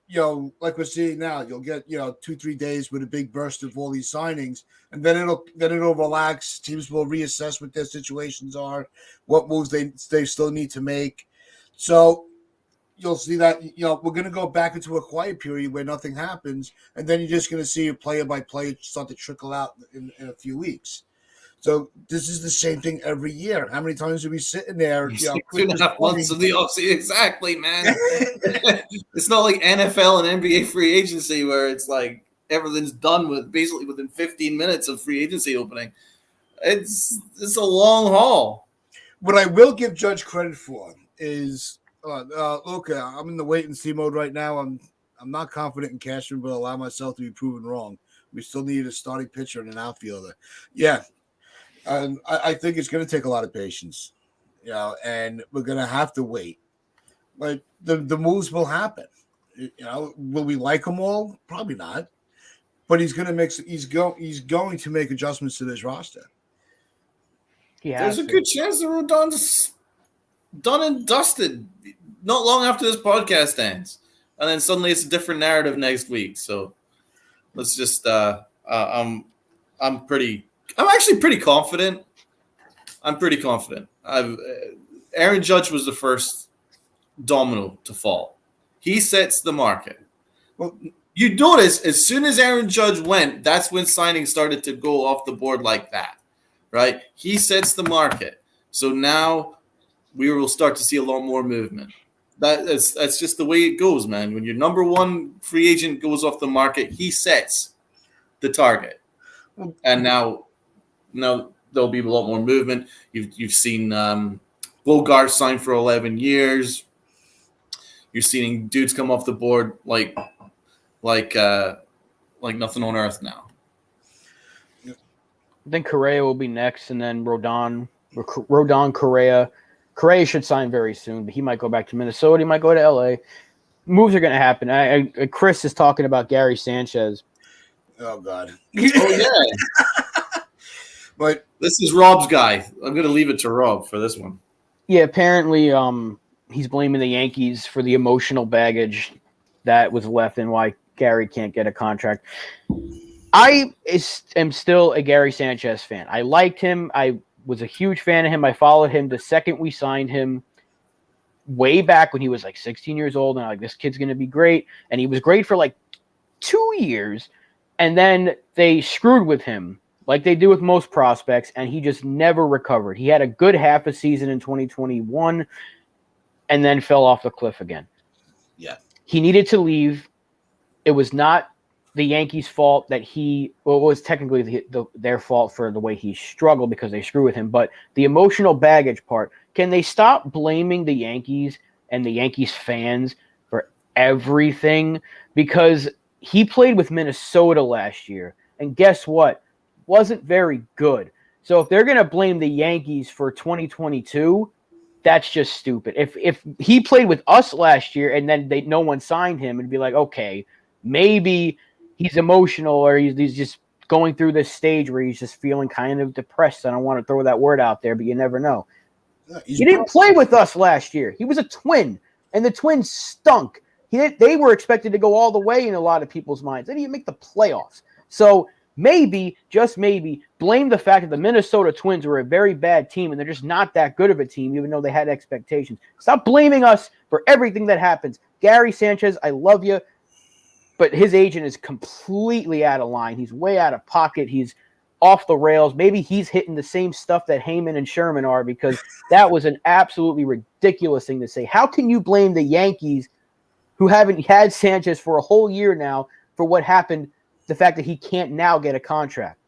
like we're seeing now. You'll get 2-3 days with a big burst of all these signings, and then it'll relax. Teams will reassess what their situations are, what moves they still need to make. So you'll see that we're going to go back into a quiet period where nothing happens, and then you're just going to see it player by player start to trickle out in a few weeks. So this is the same thing every year. How many times are we sitting there? 2.5 months of the offseason, exactly, man. It's not like NFL and NBA free agency where it's like everything's done with basically within 15 minutes of free agency opening. It's a long haul. What I will give Judge credit for is, look, I'm in the wait and see mode right now. I'm not confident in Cashman, but allow myself to be proven wrong. We still need a starting pitcher and an outfielder. Yeah. And I think it's going to take a lot of patience, and we're going to have to wait. But the moves will happen. Will we like them all? Probably not. But he's going to make adjustments to this roster. There's a good chance that Rodon's done and dusted not long after this podcast ends, and then suddenly it's a different narrative next week. So let's just I'm actually pretty confident. Aaron Judge was the first domino to fall. He sets the market. Well, you notice as soon as Aaron Judge went, that's when signings started to go off the board like that, right? He sets the market. So now we will start to see a lot more movement. That's just the way it goes, man. When your number one free agent goes off the market, he sets the target. And now there'll be a lot more movement. You've seen Bogart sign for 11 years. You're seeing dudes come off the board like nothing on earth now. I think Correa will be next, and then Rodon, Correa. Correa should sign very soon, but he might go back to Minnesota. He might go to LA. Moves are going to happen. Chris is talking about Gary Sanchez. Oh God. Oh yeah. But This is Rob's guy. I'm going to leave it to Rob for this one. Yeah, apparently, he's blaming the Yankees for the emotional baggage that was left and why Gary can't get a contract. am still a Gary Sanchez fan. I liked him. I was a huge fan of him. I followed him the second we signed him way back when he was like 16 years old. And I'm like, this kid's going to be great. And he was great for like 2 years. And then they screwed with him like they do with most prospects. And he just never recovered. He had a good half a season in 2021 and then fell off the cliff again. Yeah. He needed to leave. It was not the Yankees' fault that it was technically their fault for the way he struggled because they screw with him. But the emotional baggage part, can they stop blaming the Yankees and the Yankees fans for everything? Because he played with Minnesota last year, and guess what? Wasn't very good. So if they're going to blame the Yankees for 2022, that's just stupid. If he played with us last year and then no one signed him, it'd be like, okay, maybe he's emotional or he's just going through this stage where he's just feeling kind of depressed. I don't want to throw that word out there, but you never know. He didn't play with us last year. He was a Twin, and the Twins stunk. They were expected to go all the way in a lot of people's minds. They didn't even make the playoffs. So maybe, just maybe, blame the fact that the Minnesota Twins were a very bad team and they're just not that good of a team, even though they had expectations. Stop blaming us for everything that happens. Gary Sanchez, I love you, but his agent is completely out of line. He's way out of pocket. He's off the rails. Maybe he's hitting the same stuff that Heyman and Sherman are, because that was an absolutely ridiculous thing to say. How can you blame the Yankees, who haven't had Sanchez for a whole year now, for what happened, the fact that he can't now get a contract?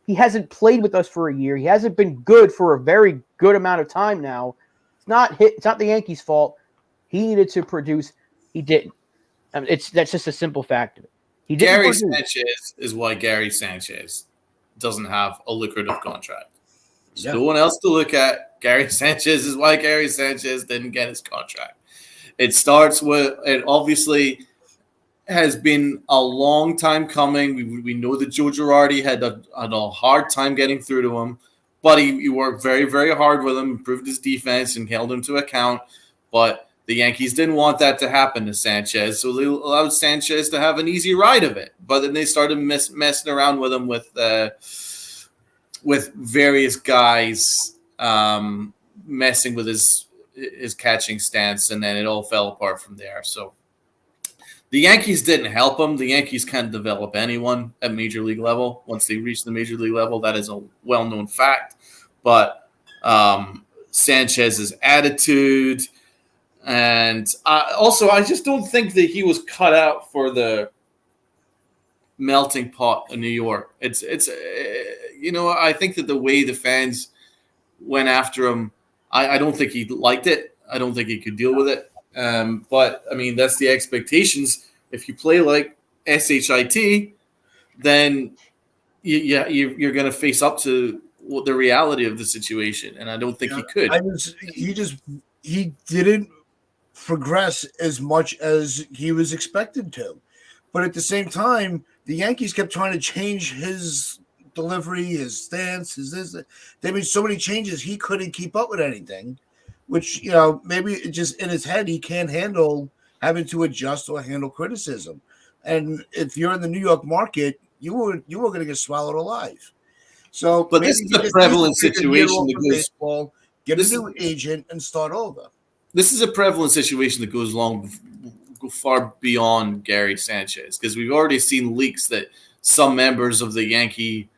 He hasn't played with us for a year. He hasn't been good for a very good amount of time now. It's not the Yankees' fault. He needed to produce. He didn't. That's just a simple fact of it. He didn't Gary produce. Sanchez is why Gary Sanchez doesn't have a lucrative contract. There's Yeah. no one else to look at. Gary Sanchez is why Gary Sanchez didn't get his contract. It starts with, it obviously has been a long time coming. We know that Joe Girardi had a hard time getting through to him, but he worked very, very hard with him, improved his defense, and held him to account. But the Yankees didn't want that to happen to Sanchez, so they allowed Sanchez to have an easy ride of it. But then they started messing around with him with various guys messing with his catching stance, and then it all fell apart from there. So the Yankees didn't help him. The Yankees can't develop anyone at major league level. Once they reach the major league level, that is a well-known fact. But Sanchez's attitude, and also I just don't think that he was cut out for the melting pot in New York. It's I think that the way the fans went after him, I don't think he liked it. I don't think he could deal with it. But I mean, that's the expectations. If you play like SHIT, then you're going to face up to the reality of the situation, and I don't think he could. He didn't progress as much as he was expected to, but at the same time, the Yankees kept trying to change his delivery, his stance, they made so many changes he couldn't keep up with anything. Which, maybe it just in his head, he can't handle having to adjust or handle criticism. And if you're in the New York market, you were going to get swallowed alive. So, but this is a prevalent situation that goes baseball, get a new agent, and start over. This is a prevalent situation that goes far beyond Gary Sanchez, because we've already seen leaks that some members of the Yankee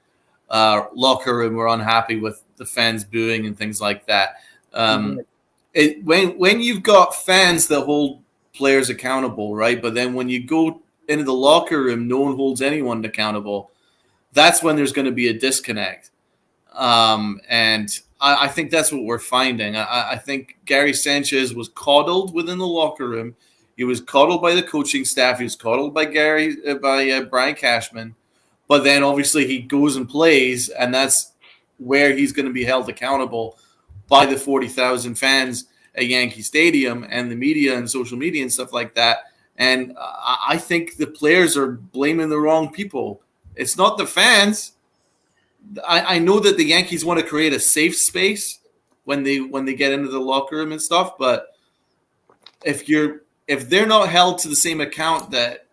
locker room were unhappy with the fans booing and things like that. When you've got fans that hold players accountable, right? But then when you go into the locker room, no one holds anyone accountable. That's when there's going to be a disconnect. And I think that's what we're finding. I think Gary Sanchez was coddled within the locker room. He was coddled by the coaching staff. He was coddled by Brian Cashman. But then obviously he goes and plays, and that's where he's going to be held accountable by the 40,000 fans at Yankee Stadium and the media and social media and stuff like that. And I think the players are blaming the wrong people. It's not the fans. I know that the Yankees want to create a safe space when they get into the locker room and stuff, but if they're not held to the same account that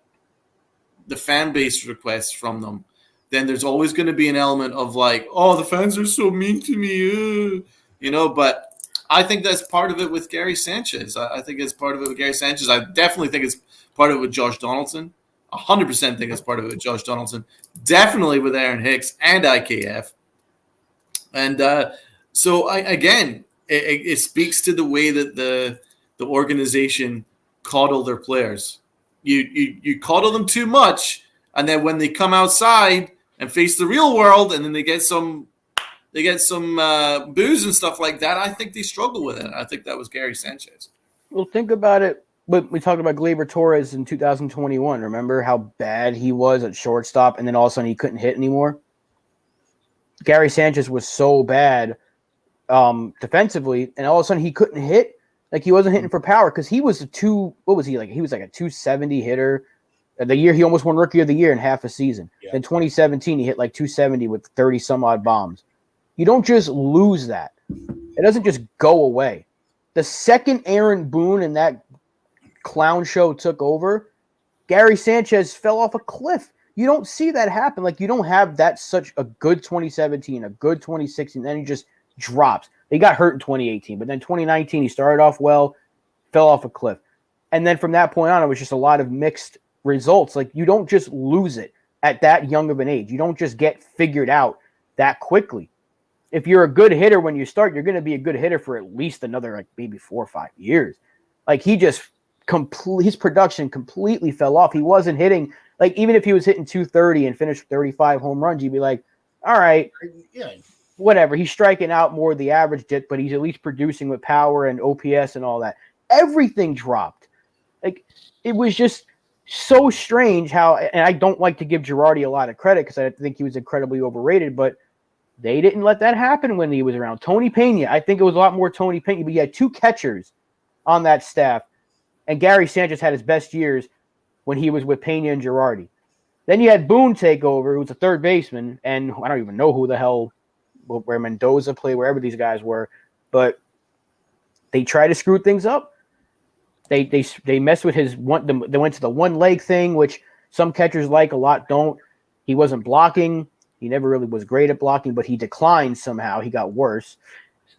the fan base requests from them, then there's always going to be an element of like, oh, the fans are so mean to me, But I think that's part of it with Gary Sanchez. I think it's part of it with Gary Sanchez. I definitely think it's part of it with Josh Donaldson. 100% think it's part of it with Josh Donaldson. Definitely with Aaron Hicks and IKF. And again, it speaks to the way that the organization coddle their players. You coddle them too much, and then when they come outside and face the real world, and then they get some booze and stuff like that, I think they struggle with it. I think that was Gary Sanchez. Well, think about it. We talked about Gleyber Torres in 2021. Remember how bad he was at shortstop, and then all of a sudden he couldn't hit anymore? Gary Sanchez was so bad defensively, and all of a sudden he couldn't hit. Like, he wasn't hitting for power because he was what was he like? He was like a 270 hitter. The year he almost won Rookie of the Year in half a season. Yeah. In 2017, he hit like 270 with 30 some odd bombs. You don't just lose that. It doesn't just go away. The second Aaron Boone and that clown show took over, Gary Sanchez fell off a cliff. You don't see that happen. Like, you don't have that such a good 2017, a good 2016, then he just drops. He got hurt in 2018, but then 2019, he started off well, fell off a cliff. And then from that point on, it was just a lot of mixed results. Like, you don't just lose it at that young of an age. You don't just get figured out that quickly. If you're a good hitter when you start, you're going to be a good hitter for at least another, like, maybe 4 or 5 years. Like, his production completely fell off. He wasn't hitting, like, even if he was hitting 230 and finished 35 home runs, you'd be like, all right, yeah, whatever. He's striking out more the average dip, but he's at least producing with power and OPS and all that. Everything dropped. Like, it was just so strange how, and I don't like to give Girardi a lot of credit because I think he was incredibly overrated, but they didn't let that happen when he was around. Tony Pena, I think it was a lot more Tony Pena, but he had 2 catchers on that staff, and Gary Sanchez had his best years when he was with Pena and Girardi. Then you had Boone take over, who was a third baseman, and I don't even know who the hell, where Mendoza played, wherever these guys were, but they tried to screw things up. They messed with his one. They went to the one leg thing, which some catchers like, a lot don't. He wasn't blocking. He never really was great at blocking, but he declined somehow. He got worse,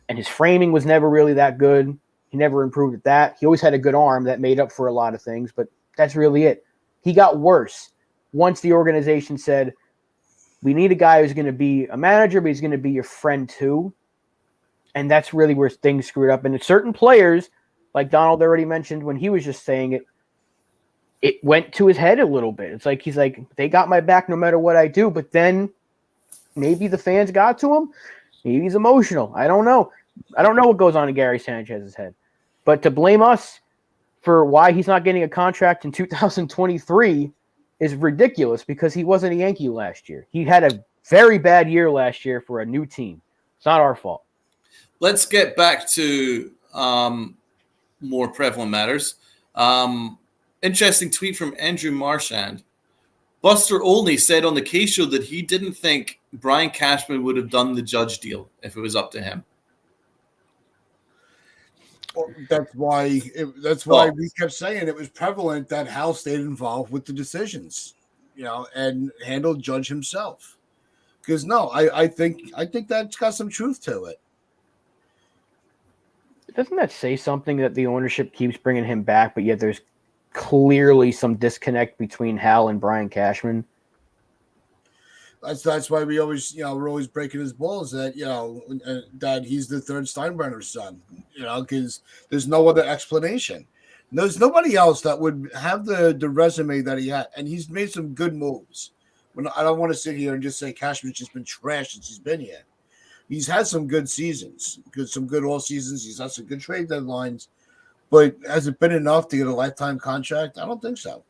and his framing was never really that good. He never improved at that. He always had a good arm that made up for a lot of things, but that's really it. He got worse once the organization said, we need a guy who's going to be a manager, but he's going to be your friend too. And that's really where things screwed up. And certain players, like Donald already mentioned when he was just saying it, it went to his head a little bit. It's like, he's like, they got my back no matter what I do. But then maybe the fans got to him. Maybe he's emotional. I don't know. I don't know what goes on in Gary Sanchez's head. But to blame us for why he's not getting a contract in 2023 is ridiculous because he wasn't a Yankee last year. He had a very bad year last year for a new team. It's not our fault. Let's get back to more prevalent matters. Interesting tweet from Andrew Marchand. Buster Olney said on the K-Show that he didn't think Brian Cashman would have done the Judge deal if it was up to him. That's why we kept saying it was prevalent that Hal stayed involved with the decisions, and handled Judge himself. Because I think that's got some truth to it. Doesn't that say something that the ownership keeps bringing him back, but yet there's clearly some disconnect between Hal and Brian Cashman? That's why we always, we're always breaking his balls that, that he's the third Steinbrenner son, because there's no other explanation. There's nobody else that would have the resume that he had, and he's made some good moves. I don't want to sit here and just say Cashman's just been trash since he's been here. He's had some good seasons, some good all seasons. He's had some good trade deadlines, but has it been enough to get a lifetime contract? I don't think so.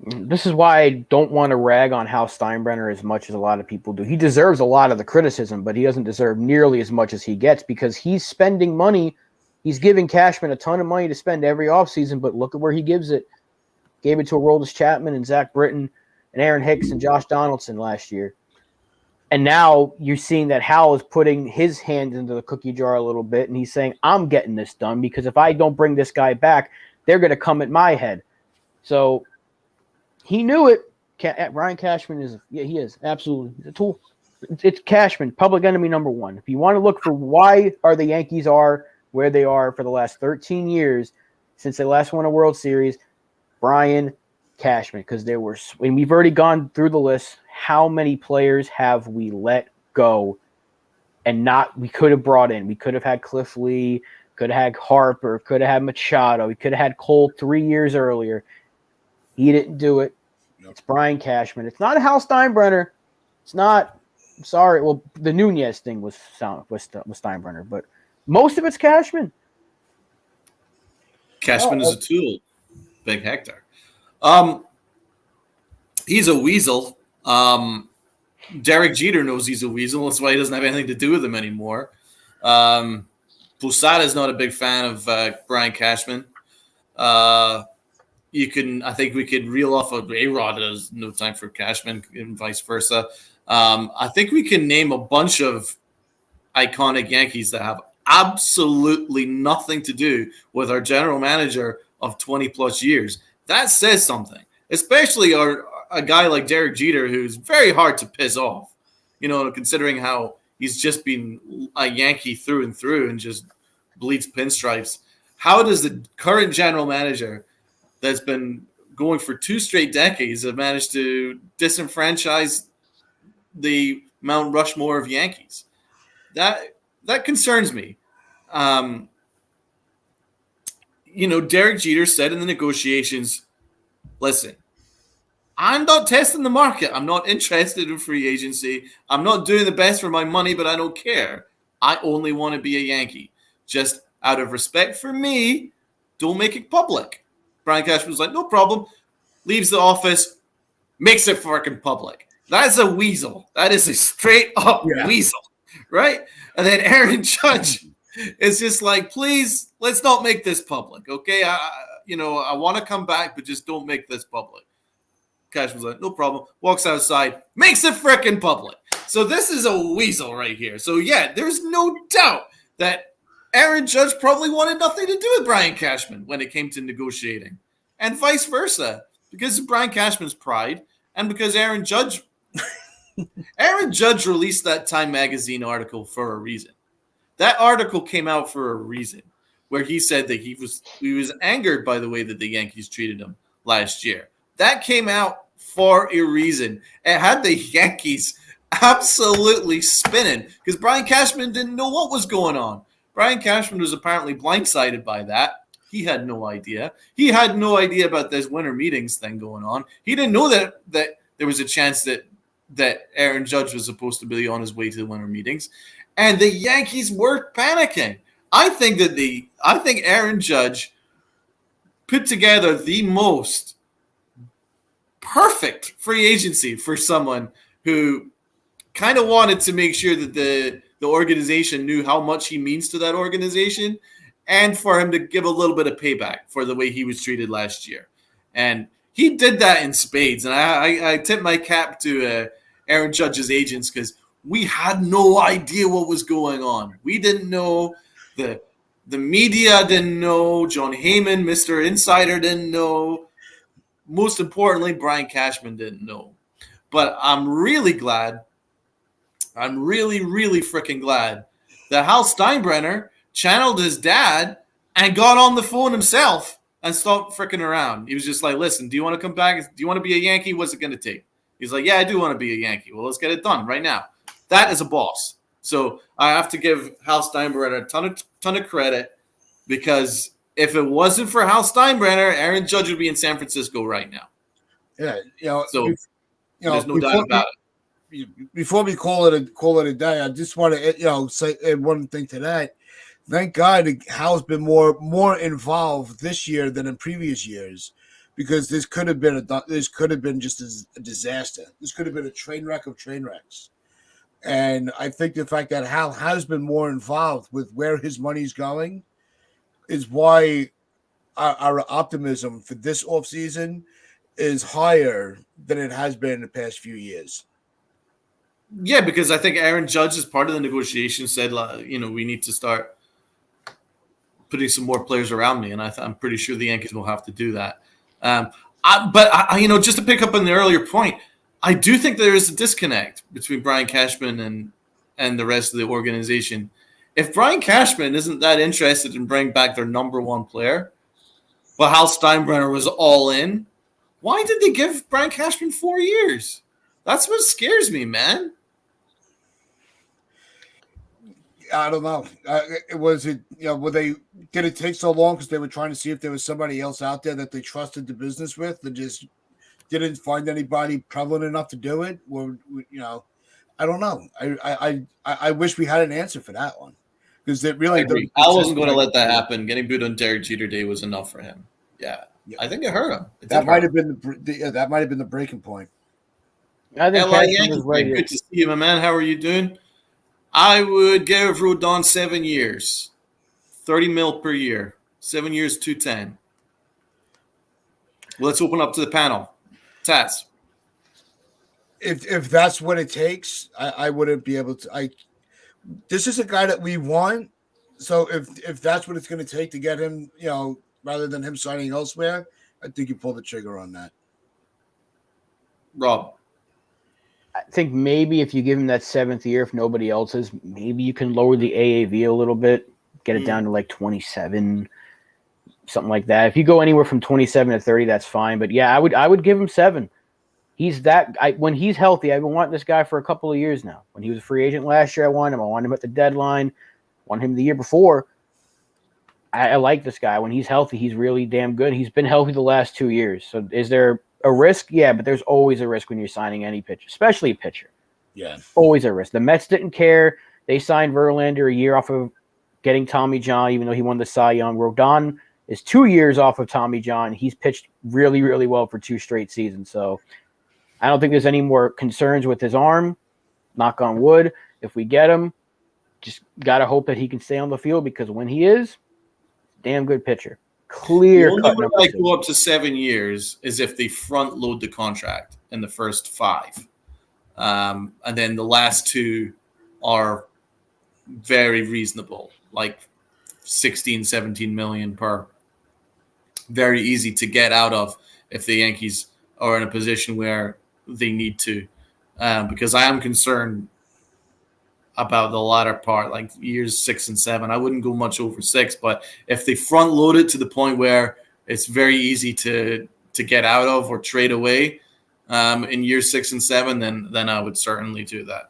This is why I don't want to rag on Hal Steinbrenner as much as a lot of people do. He deserves a lot of the criticism, but he doesn't deserve nearly as much as he gets because he's spending money. He's giving Cashman a ton of money to spend every offseason, but look at where he gives it. Gave it to Aroldis Chapman and Zach Britton and Aaron Hicks and Josh Donaldson last year. And now you're seeing that Hal is putting his hand into the cookie jar a little bit, and he's saying, I'm getting this done because if I don't bring this guy back, they're going to come at my head. So he knew it. Brian Cashman he is absolutely he's a tool. It's Cashman, public enemy number one. If you want to look for why the Yankees are where they are for the last 13 years since they last won a World Series, Brian Cashman, because and we've already gone through the list. How many players have we let go and we could have brought in? We could have had Cliff Lee, could have had Harper, could have had Machado, we could have had Cole 3 years earlier. He didn't do it. Yep. It's Brian Cashman. It's not a Hal Steinbrenner. It's not. I'm sorry. Well, the Nunez thing was Steinbrenner, but most of it's Cashman. Cashman is a tool. Big Hector. He's a weasel. Derek Jeter knows he's a weasel. That's why he doesn't have anything to do with him anymore. Posada is not a big fan of Brian Cashman. I think we could reel off A-Rod has no time for Cashman and vice versa. I think we can name a bunch of iconic Yankees that have absolutely nothing to do with our general manager of 20 plus years. That says something, especially a guy like Derek Jeter, who's very hard to piss off, considering how he's just been a Yankee through and through and just bleeds pinstripes. How does the current general manager that's been going for 2 straight decades have managed to disenfranchise the Mount Rushmore of Yankees? That concerns me. Derek Jeter said in the negotiations, listen, I'm not testing the market. I'm not interested in free agency. I'm not doing the best for my money, but I don't care. I only want to be a Yankee. Just out of respect for me, don't make it public. Brian Cashman was like, no problem. Leaves the office, makes it fucking public. That's a weasel. That is a straight up weasel, right? And then Aaron Judge is just like, please, let's not make this public, okay? I want to come back, but just don't make this public. Cashman's like, no problem. Walks outside, makes it freaking public. So this is a weasel right here. So yeah, there's no doubt that Aaron Judge probably wanted nothing to do with Brian Cashman when it came to negotiating, and vice versa, because of Brian Cashman's pride and because Aaron Judge released that Time magazine article for a reason. That article came out for a reason, where he said that he was angered by the way that the Yankees treated him last year. That came out for a reason. It had the Yankees absolutely spinning because Brian Cashman didn't know what was going on. Brian Cashman was apparently blindsided by that. He had no idea. He had no idea about this winter meetings thing going on. He didn't know that there was a chance that Aaron Judge was supposed to be on his way to the winter meetings. And the Yankees were panicking. I think Aaron Judge put together the most perfect free agency for someone who kind of wanted to make sure that the organization knew how much he means to that organization, and for him to give a little bit of payback for the way he was treated last year. And he did that in spades. And I tip my cap to Aaron Judge's agents because we had no idea what was going on. We didn't know. The media didn't know. John Heyman, Mr. Insider, didn't know. Most importantly, Brian Cashman didn't know. But I'm really glad. I'm really, really freaking glad that Hal Steinbrenner channeled his dad and got on the phone himself and stopped freaking around. He was just like, listen, do you want to come back? Do you want to be a Yankee? What's it going to take? He's like, yeah, I do want to be a Yankee. Well, let's get it done right now. That is a boss. So I have to give Hal Steinbrenner a ton of credit, because if it wasn't for Hal Steinbrenner, Aaron Judge would be in San Francisco right now. Yeah, so there's no doubt about it. Before we call it a day, I just want to say one thing to that. Thank God Hal's been more involved this year than in previous years, because this could have been just a disaster. This could have been a train wreck of train wrecks. And I think the fact that Hal has been more involved with where his money's going is why our optimism for this offseason is higher than it has been in the past few years. Yeah, because I think Aaron Judge, as part of the negotiation, said, we need to start putting some more players around me, and I'm pretty sure the Yankees will have to do that. But just to pick up on the earlier point, I do think there is a disconnect between Brian Cashman and the rest of the organization. If Brian Cashman isn't that interested in bringing back their number one player, but Hal Steinbrenner was all in, why did they give Brian Cashman 4 years? That's what scares me, man. I don't know. Was it, did it take so long because they were trying to see if there was somebody else out there that they trusted the business with and just didn't find anybody prevalent enough to do it? Or, I don't know. I wish we had an answer for that one because it really. I wasn't going to let that happen. Getting booed on Derek Jeter Day was enough for him. Yeah. I think it hurt him. That might have been the breaking point. I think Yankees, good to see you, my man. How are you doing? I would give Rodon 7 years, $30 million per year, 7 years, $210. Let's open up to the panel. Tats. If that's what it takes, I wouldn't be able to. This is a guy that we want. So if that's what it's going to take to get him, rather than him signing elsewhere, I think you pull the trigger on that. Rob. I think maybe if you give him that 7th year, if nobody else is, maybe you can lower the AAV a little bit, get it down to like 27, something like that. If you go anywhere from 27 to 30, that's fine. But yeah, I would give him 7. He's when he's healthy. I've been wanting this guy for a couple of years now. When he was a free agent last year, I wanted him. I wanted him at the deadline. Wanted him the year before. I like this guy. When he's healthy, he's really damn good. He's been healthy the last 2 years. So is there a risk? Yeah, but there's always a risk when you're signing any pitcher, especially a pitcher. Yeah. Always a risk. The Mets didn't care. They signed Verlander a year off of getting Tommy John, even though he won the Cy Young. Rodon is 2 years off of Tommy John. He's pitched really, really well for 2 straight seasons. So I don't think there's any more concerns with his arm. Knock on wood. If we get him, just got to hope that he can stay on the field because when he is, damn good pitcher. Clear cut. The only way I go up to 7 years is if they front load the contract in the first 5. And then the last 2 are very reasonable, like 16, 17 million per. Very easy to get out of if the Yankees are in a position where they need to. Because I am concerned about the latter part, like years 6 and 7. I wouldn't go much over 6, but if they front load it to the point where it's very easy to get out of or trade away in years 6 and 7, then I would certainly do that.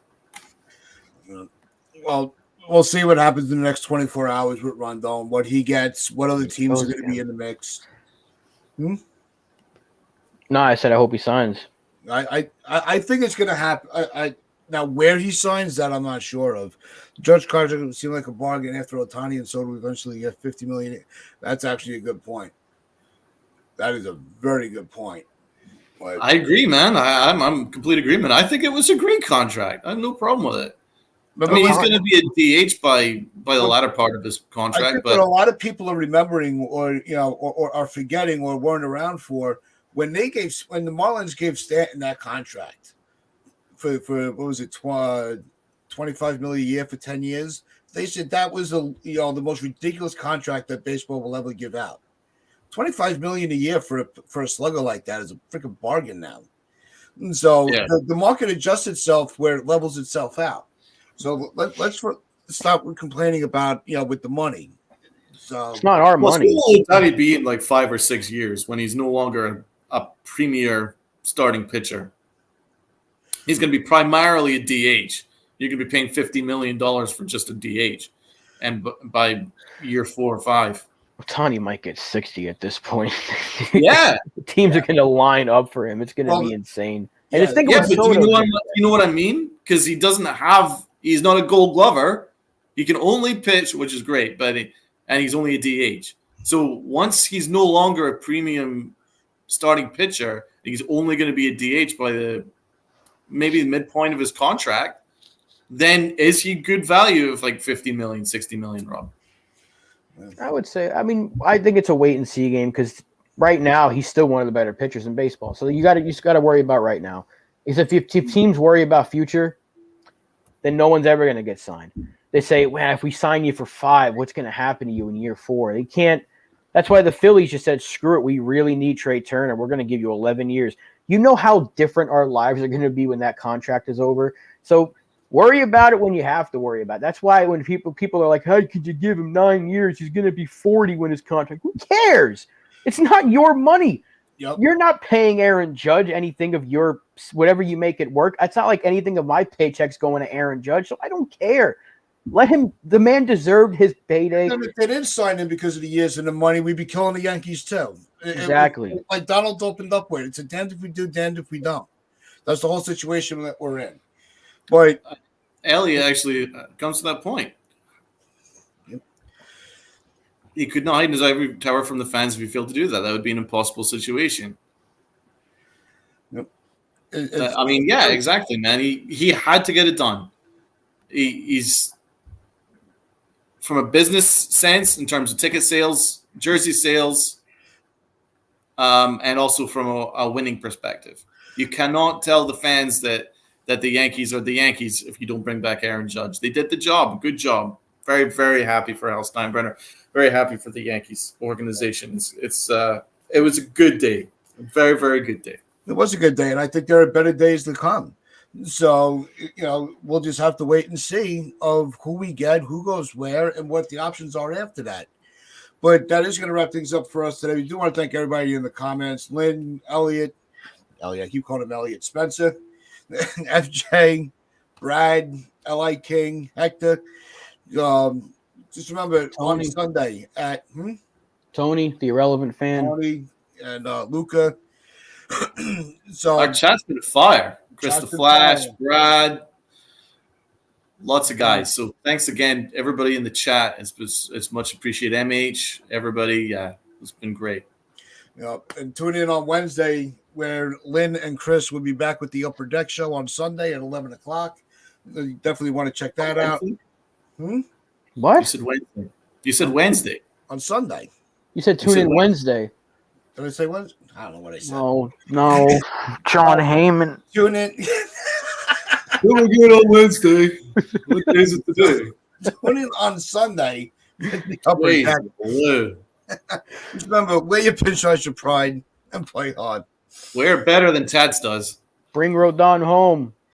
Well, we'll see what happens in the next 24 hours with Rondon, what he gets, what other teams are going to be in the mix. No, I said I hope he signs. I think it's going to happen. Now, where he signs, that I'm not sure of. Judge Carter seemed like a bargain after Ohtani, and so do we eventually get $50 million. That's actually a good point. That is a very good point. But I agree, man. I'm in complete agreement. I think it was a great contract. I have no problem with it. I mean, he's going to be a DH by the latter part of his contract. But what a lot of people are remembering, or are forgetting, or weren't around for when the Marlins gave Stanton that contract. For what was it, $25 million a year for 10 years? They said that was the most ridiculous contract that baseball will ever give out. $25 million a year for a slugger like that is a freaking bargain now. And so the market adjusts itself where it levels itself out. So let's stop complaining about with the money. So it's not our money. Will Ohtani be in like 5 or 6 years when he's no longer a premier starting pitcher? He's going to be primarily a DH. You're going to be paying $50 million for just a DH. And by year 4 or 5. Ohtani might get 60 at this point. Yeah. Teams are going to line up for him. It's going to be insane. And but you know what I mean? Because he's not a gold glover. He can only pitch, which is great, and he's only a DH. So once he's no longer a premium starting pitcher, he's only going to be a DH by maybe the midpoint of his contract, then is he good value of like 50 million, 60 million, Rob? I would say, I think it's a wait and see game because right now he's still one of the better pitchers in baseball. So you just got to worry about right now. If teams worry about future, then no one's ever going to get signed. They say, well, if we sign you for 5, what's going to happen to you in year 4? They can't. That's why the Phillies just said, screw it. We really need Trey Turner. We're going to give you 11 years. You know how different our lives are going to be when that contract is over. So worry about it when you have to worry about it. That's why when people are like, how could you give him 9 years? He's going to be 40 when his contract. Who cares? It's not your money. Yep. You're not paying Aaron Judge anything of your whatever you make it work. It's not like anything of my paychecks going to Aaron Judge. So I don't care. Let him. The man deserved his payday. And if they didn't sign him because of the years and the money, we'd be killing the Yankees too. Exactly. Like Donald opened up with, it's a damned if we do, damned if we don't. That's the whole situation that we're in. But Elliot actually comes to that point. He could not hide in his ivory tower from the fans if he failed to do that. That would be an impossible situation. I mean, yeah, exactly, man. He had to get it done. He's from a business sense in terms of ticket sales, jersey sales, and also from a winning perspective. You cannot tell the fans that the Yankees are the Yankees if you don't bring back Aaron Judge. They did the job. Good job. Very, very happy for Hal Steinbrenner. Very happy for the Yankees organization. It was a good day. A very, very good day. It was a good day, and I think there are better days to come. So, we'll just have to wait and see of who we get, who goes where, and what the options are after that. But that is going to wrap things up for us today. We do want to thank everybody in the comments. Lynn, Elliot, I keep calling him Elliot, Spencer, FJ, Brad, L.I. King, Hector. Just remember, Tony. on Sunday at Tony, the irrelevant fan. Tony and Luca. So Our chat's been fire. Chris the Flash, Brad, lots of guys. So thanks again, everybody in the chat. It's much appreciated. MH, everybody, yeah, it's been great. And tune in on Wednesday where Lynn and Chris will be back with the Upper Deck Show on Sunday at 11 o'clock. You definitely want to check that out. What? You said Wednesday. You said Wednesday. On Sunday. You said tune in Wednesday. Did I say Wednesday? I don't know what I said. No. John Heyman. Tune in. We're good on Wednesday. What day is it today? Tune in on Sunday. Just remember, wear your pinstripes with pride and play hard. We're better than Tats does. Bring Rodon home.